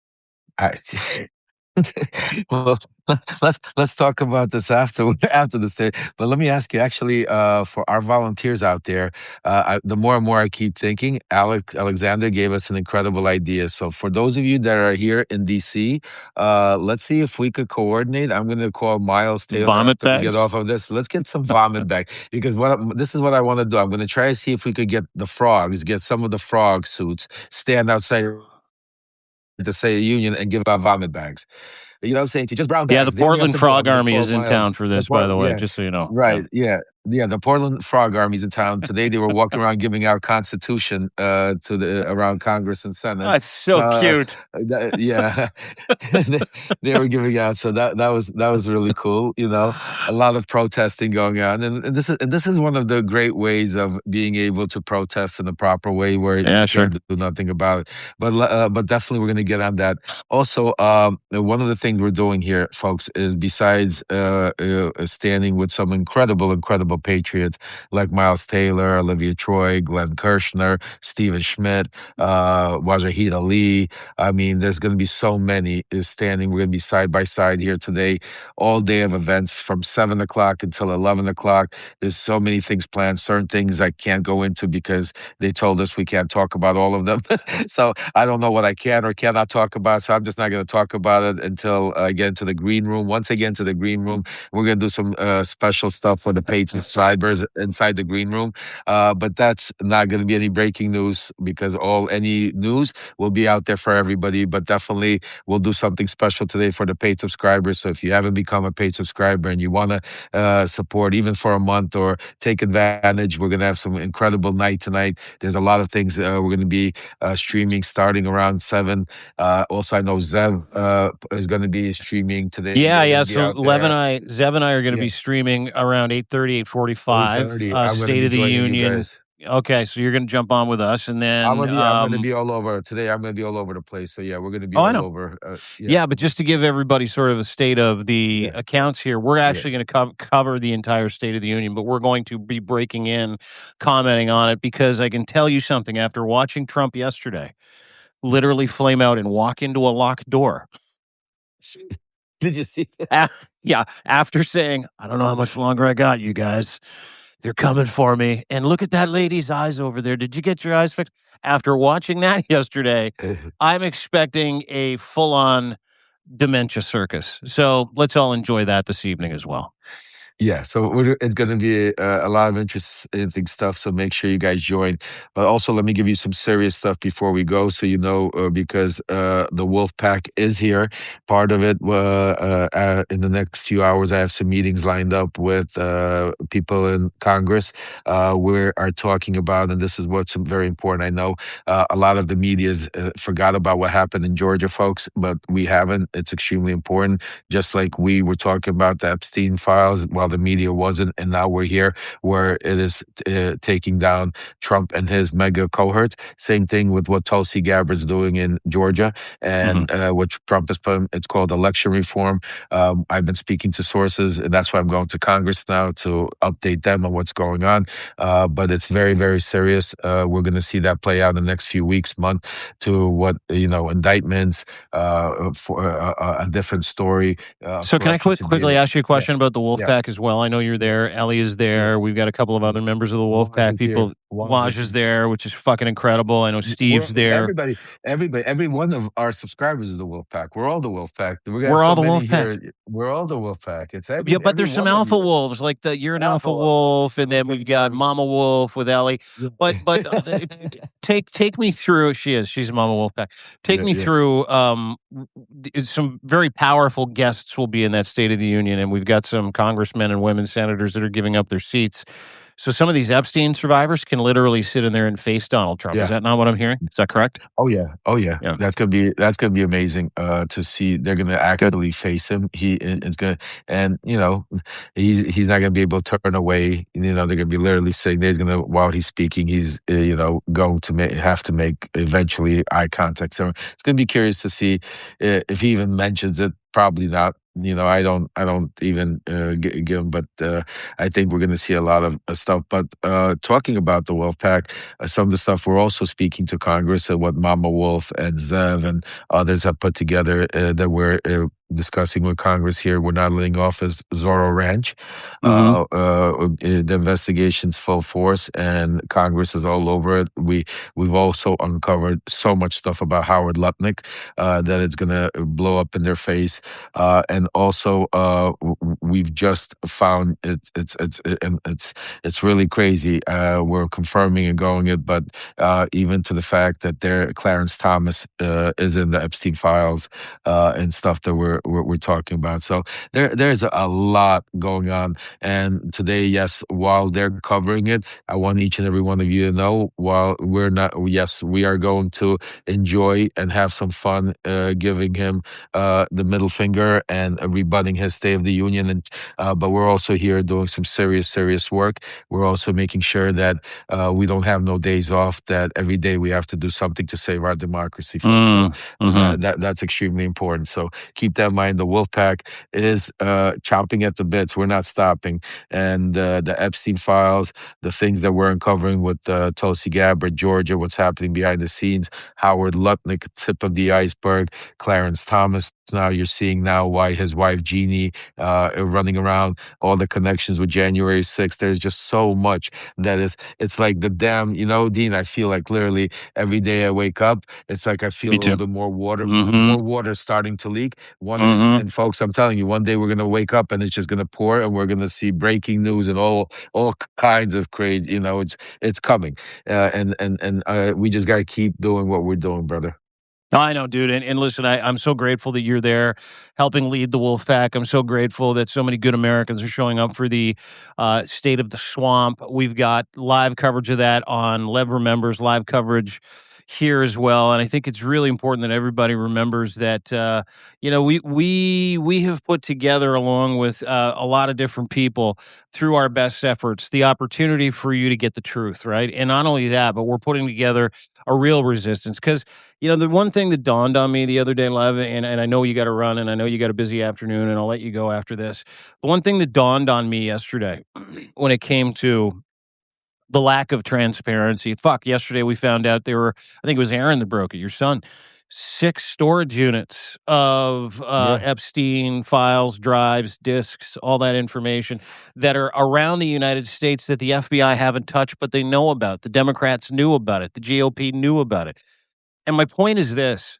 Well, let's talk about this after this day. But let me ask you, actually, for our volunteers out there, the more and more I keep thinking, Alexander gave us an incredible idea. So for those of you that are here in DC, let's see if we could coordinate. I'm going to call Miles Taylor Vomit after we get bags? off of this. Let's get some vomit back, because this is what I want to do. I'm going to try to see if we could get the frogs, get some of the frog suits, stand outside the State of the Union and give out vomit bags. You know what I'm saying? To just brown Yeah, the bags. They only have Portland to go. I'm Frog gonna Army call is in Miles. town for this, by the way, Yeah, just so you know. right. Yeah. Yeah, the Portland Frog Army's in town today. They were walking around giving out Constitution to the around Congress and Senate. That's so cute. Yeah, they were giving out. So that was really cool. You know, a lot of protesting going on, and this is one of the great ways of being able to protest in the proper way, where you can't do nothing about it. But definitely we're going to get on that. Also, one of the things we're doing here, folks, is besides standing with some incredible patriots like Miles Taylor, Olivia Troy, Glenn Kirshner, Stephen Schmidt, Wajahid Ali. I mean, there's going to be so many standing. We're going to be side by side here today, all day of events from 7 o'clock until 11 o'clock. There's so many things planned, certain things I can't go into because they told us we can't talk about all of them. So I don't know what I can or cannot talk about. So I'm just not going to talk about it until I get into the green room. Once I get into the green room, we're going to do some special stuff for the paid subscribers inside the green room. But that's not going to be any breaking news, because any news will be out there for everybody. But definitely we'll do something special today for the paid subscribers. So if you haven't become a paid subscriber and you want to support even for a month or take advantage, we're going to have some incredible night tonight. There's a lot of things we're going to be streaming starting around 7. Also, I know Zev is going to be streaming today. Yeah. So Zev and I are going to be streaming around 8:30, 8:45. State of the Union. Okay, so you're going to jump on with us, and then I'm going to be all over today. I'm going to be all over the place. So yeah, we're going to be all over. Yeah, but just to give everybody sort of a state of the accounts here, we're actually going to cover the entire State of the Union, but we're going to be breaking in, commenting on it, because I can tell you something. After watching Trump yesterday, literally flame out and walk into a locked door. Did you see that? Yeah, after saying, I don't know how much longer I got, you guys. They're coming for me. And look at that lady's eyes over there. Did you get your eyes fixed? After watching that yesterday, I'm expecting a full-on dementia circus. So let's all enjoy that this evening as well. Yeah, so it's going to be a lot of interesting stuff, so make sure you guys join. But also, let me give you some serious stuff before we go, so you know, because the Wolfpack is here. Part of it, in the next few hours, I have some meetings lined up with people in Congress. We are talking about, and this is what's very important, I know, a lot of the media's forgot about what happened in Georgia, folks, but we haven't. It's extremely important. Just like we were talking about the Epstein files, while the media wasn't, and now we're here where it is taking down Trump and his mega cohorts. Same thing with what Tulsi Gabbard's doing in Georgia, and what Trump has put. It's called election reform. I've been speaking to sources, and that's why I'm going to Congress now to update them on what's going on. But it's very, very serious. We're going to see that play out in the next few weeks, month, to what, indictments, for a different story. So can I quickly ask you a question about the Wolfpack as well? I know you're there. Ellie is there. We've got a couple of other members of the Wolfpack people. Waj is there, which is fucking incredible. I know Steve's there. Every one of our subscribers is the Wolfpack. We're all the Wolfpack. We're all the Wolfpack. We're all the Wolfpack. It's but there's some alpha wolves, like you're an alpha wolf, and then we've got Mama Wolf with Ellie. But take me through. She's Mama Wolfpack. Take me through. Some very powerful guests will be in that State of the Union, and we've got some congressmen and women senators that are giving up their seats. So some of these Epstein survivors can literally sit in there and face Donald Trump. Is that not what I'm hearing? Is that correct? Oh yeah. That's gonna be amazing to see. They're gonna actively face him. He's not gonna be able to turn away. They're gonna be literally saying while he's speaking, he's going to have to make eventually eye contact. So it's gonna be curious to see if he even mentions it. Probably not. I don't even give him, but I think we're going to see a lot of stuff. But talking about the Wolfpack, some of the stuff we're also speaking to Congress and what Mama Wolf and Zev and others have put together that we're discussing with Congress here. We're not letting off as Zorro Ranch. The investigation's full force, and Congress is all over it. We've also uncovered so much stuff about Howard Lutnick that it's going to blow up in their face. And also, we've just found it's really crazy. We're confirming and going it, but even to the fact that Clarence Thomas is in the Epstein files and stuff that we're talking about. So there's a lot going on. And today, yes, while they're covering it, I want each and every one of you to know, while we're not, yes, we are going to enjoy and have some fun giving him the middle finger and rebutting his State of the Union. And but we're also here doing some serious work. We're also making sure that we don't have no days off, that every day we have to do something to save our democracy. So that's extremely important. So keep that in mind. The Wolfpack is chomping at the bits. We're not stopping. And the Epstein files, the things that we're uncovering with Tulsi Gabbard, Georgia, what's happening behind the scenes, Howard Lutnick, tip of the iceberg, Clarence Thomas. Now you're seeing now why his wife Jeannie running around, all the connections with January 6th. There's just so much that it's like the damn, Dean, I feel like literally every day I wake up, it's like I feel a little bit more water starting to leak. And folks, I'm telling you, one day we're gonna wake up and it's just gonna pour, and we're gonna see breaking news and all kinds of crazy. It's coming, and we just gotta keep doing what we're doing, brother. I know, dude. And listen, I'm so grateful that you're there helping lead the Wolfpack. I'm so grateful that so many good Americans are showing up for the State of the Swamp. We've got live coverage of that on Lev Remembers, live coverage here as well. And I think it's really important that everybody remembers that, we have put together, along with a lot of different people through our best efforts, the opportunity for you to get the truth, right? And not only that, but we're putting together a real resistance. Because, the one thing that dawned on me the other day, Lev, and I know you got to run, and I know you got a busy afternoon, and I'll let you go after this. But one thing that dawned on me yesterday when it came to the lack of transparency. Yesterday we found out I think it was Aaron that broke it, your son, 6 storage units of Epstein files, drives, disks, all that information that are around the United States that the FBI haven't touched, but they know about. The Democrats knew about it. The GOP knew about it. And my point is this,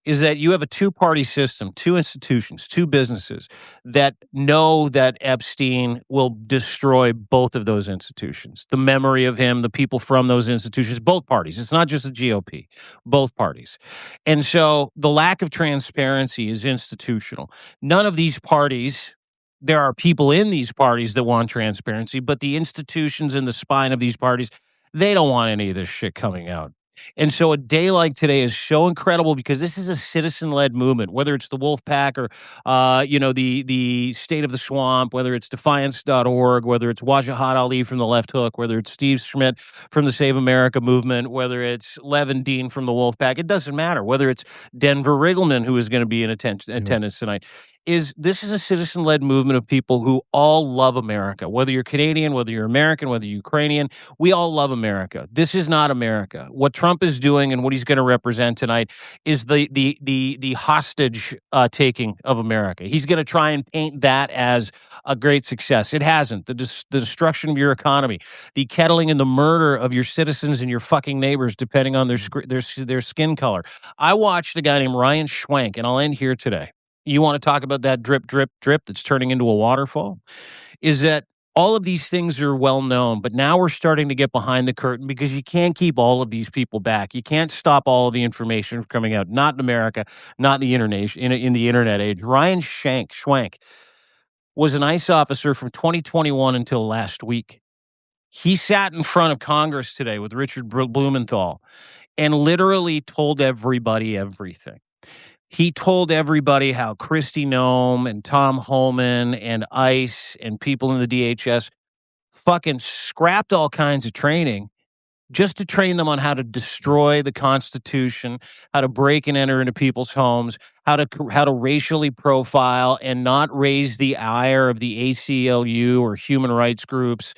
is that you have a two-party system, 2 institutions, 2 businesses that know that Epstein will destroy both of those institutions, the memory of him, the people from those institutions, both parties. It's not just the GOP, both parties. And so the lack of transparency is institutional. None of these parties, there are people in these parties that want transparency, but the institutions in the spine of these parties, they don't want any of this shit coming out. And so a day like today is so incredible because this is a citizen-led movement, whether it's the Wolfpack or, the State of the Swamp, whether it's Defiance.org, whether it's Wajahat Ali from the Left Hook, whether it's Steve Schmidt from the Save America movement, whether it's Lev and Dean from the Wolfpack. It doesn't matter. Whether it's Denver Riggleman, who is going to be in attendance tonight. This is a citizen-led movement of people who all love America. Whether you're Canadian, whether you're American, whether you're Ukrainian, we all love America. This is not America. What Trump is doing and what he's going to represent tonight is the hostage taking of America. He's going to try and paint that as a great success. It hasn't. The destruction of your economy, the kettling and the murder of your citizens and your fucking neighbors, depending on their skin color. I watched a guy named Ryan Schwank, and I'll end here today. You want to talk about that drip, drip, drip that's turning into a waterfall? Is that all of these things are well known, but now we're starting to get behind the curtain because you can't keep all of these people back. You can't stop all of the information from coming out, not in America, not in the internet age. Ryan Schwank was an ICE officer from 2021 until last week. He sat in front of Congress today with Richard Blumenthal and literally told everybody everything. He told everybody how Kristi Noem and Tom Homan and ICE and people in the DHS fucking scrapped all kinds of training just to train them on how to destroy the Constitution, how to break and enter into people's homes, how to racially profile and not raise the ire of the ACLU or human rights groups.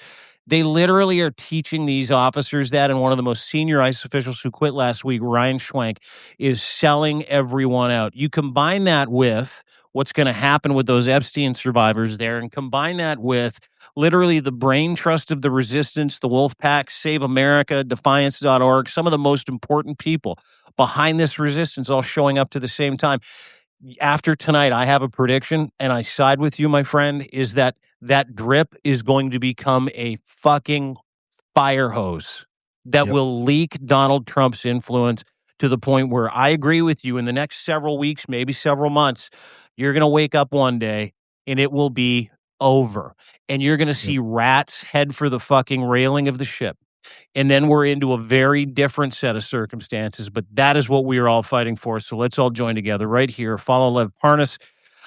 They literally are teaching these officers that, and one of the most senior ICE officials who quit last week, Ryan Schwank, is selling everyone out. You combine that with what's going to happen with those Epstein survivors there, and combine that with literally the brain trust of the resistance, the Wolfpack, Save America, Defiance.org, some of the most important people behind this resistance all showing up to the same time. After tonight, I have a prediction, and I side with you, my friend, is that drip is going to become a fucking fire hose that will leak Donald Trump's influence to the point where I agree with you in the next several weeks, maybe several months, you're going to wake up one day and it will be over. And you're going to see rats head for the fucking railing of the ship. And then we're into a very different set of circumstances. But that is what we are all fighting for. So let's all join together right here. Follow Lev Parnas.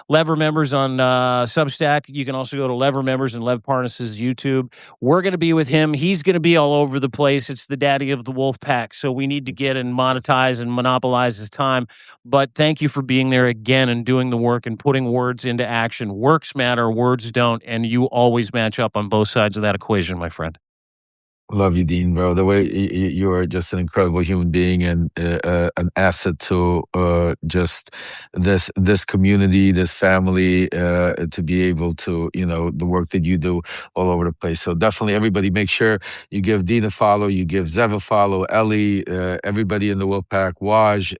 Lev Remembers on Substack. You can also go to Lev Remembers and Lev Parnas's YouTube. We're going to be with him. He's going to be all over the place. It's the daddy of the Wolfpack, so we need to get and monetize and monopolize his time. But thank you for being there again and doing the work and putting words into action. Works matter, words don't, and you always match up on both sides of that equation, my friend. Love you, Dean, bro. The way you are just an incredible human being and an asset to just this community, this family, to be able to, the work that you do all over the place. So definitely, everybody, make sure you give Dean a follow, you give Zev a follow, Ellie, everybody in the Wolfpack, Waj,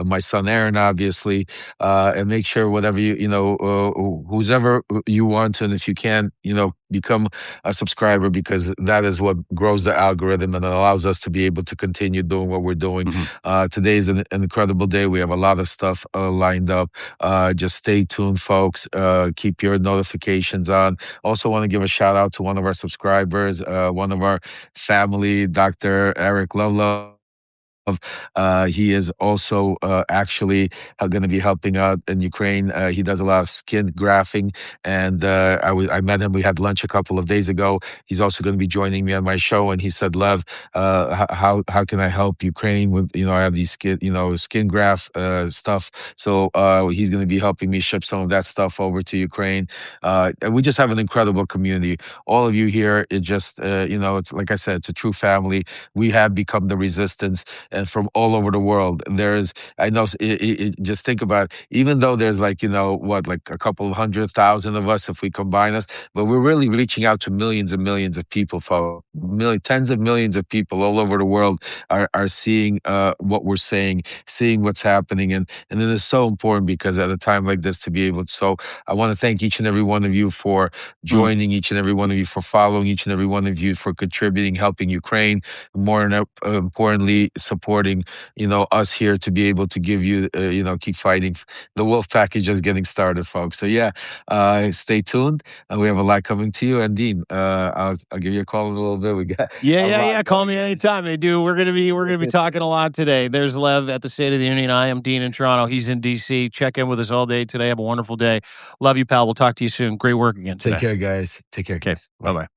my son Aaron, obviously, and make sure whatever who's ever you want to, and if you can, become a subscriber, because that is what grows the algorithm and it allows us to be able to continue doing what we're doing. Today is an incredible day. We have a lot of stuff lined up. Just stay tuned, folks. Keep your notifications on. Also want to give a shout out to one of our subscribers, one of our family, Dr. Eric Lovelove. He is also actually going to be helping out in Ukraine. He does a lot of skin grafting, and I met him. We had lunch a couple of days ago. He's also going to be joining me on my show, and he said, "Lev, how can I help Ukraine with I have these skin graft stuff." So he's going to be helping me ship some of that stuff over to Ukraine. And we just have an incredible community. All of you here, it just it's like I said, it's a true family. We have become the resistance. And from all over the world, I know, just think about, even though there's like a couple of 100,000 of us if we combine us, but we're really reaching out to millions and millions of people, tens of millions of people all over the world are seeing what we're saying, seeing what's happening, and it is so important, because at a time like this to be able to. So I want to thank each and every one of you for joining, each and every one of you for following, each and every one of you for contributing, helping Ukraine, more importantly, supporting us here to be able to give you keep fighting. The Wolfpack is just getting started, folks. So yeah, stay tuned. We have a lot coming to you. And Dean, I'll give you a call in a little bit. We got call me anytime. They do. We're gonna be talking a lot today. There's Lev at the State of the Union. I am Dean in Toronto. He's in DC. Check in with us all day today. Have a wonderful day. Love you, pal. We'll talk to you soon. Great work again today. Take care, guys. Take care. Okay. Bye bye.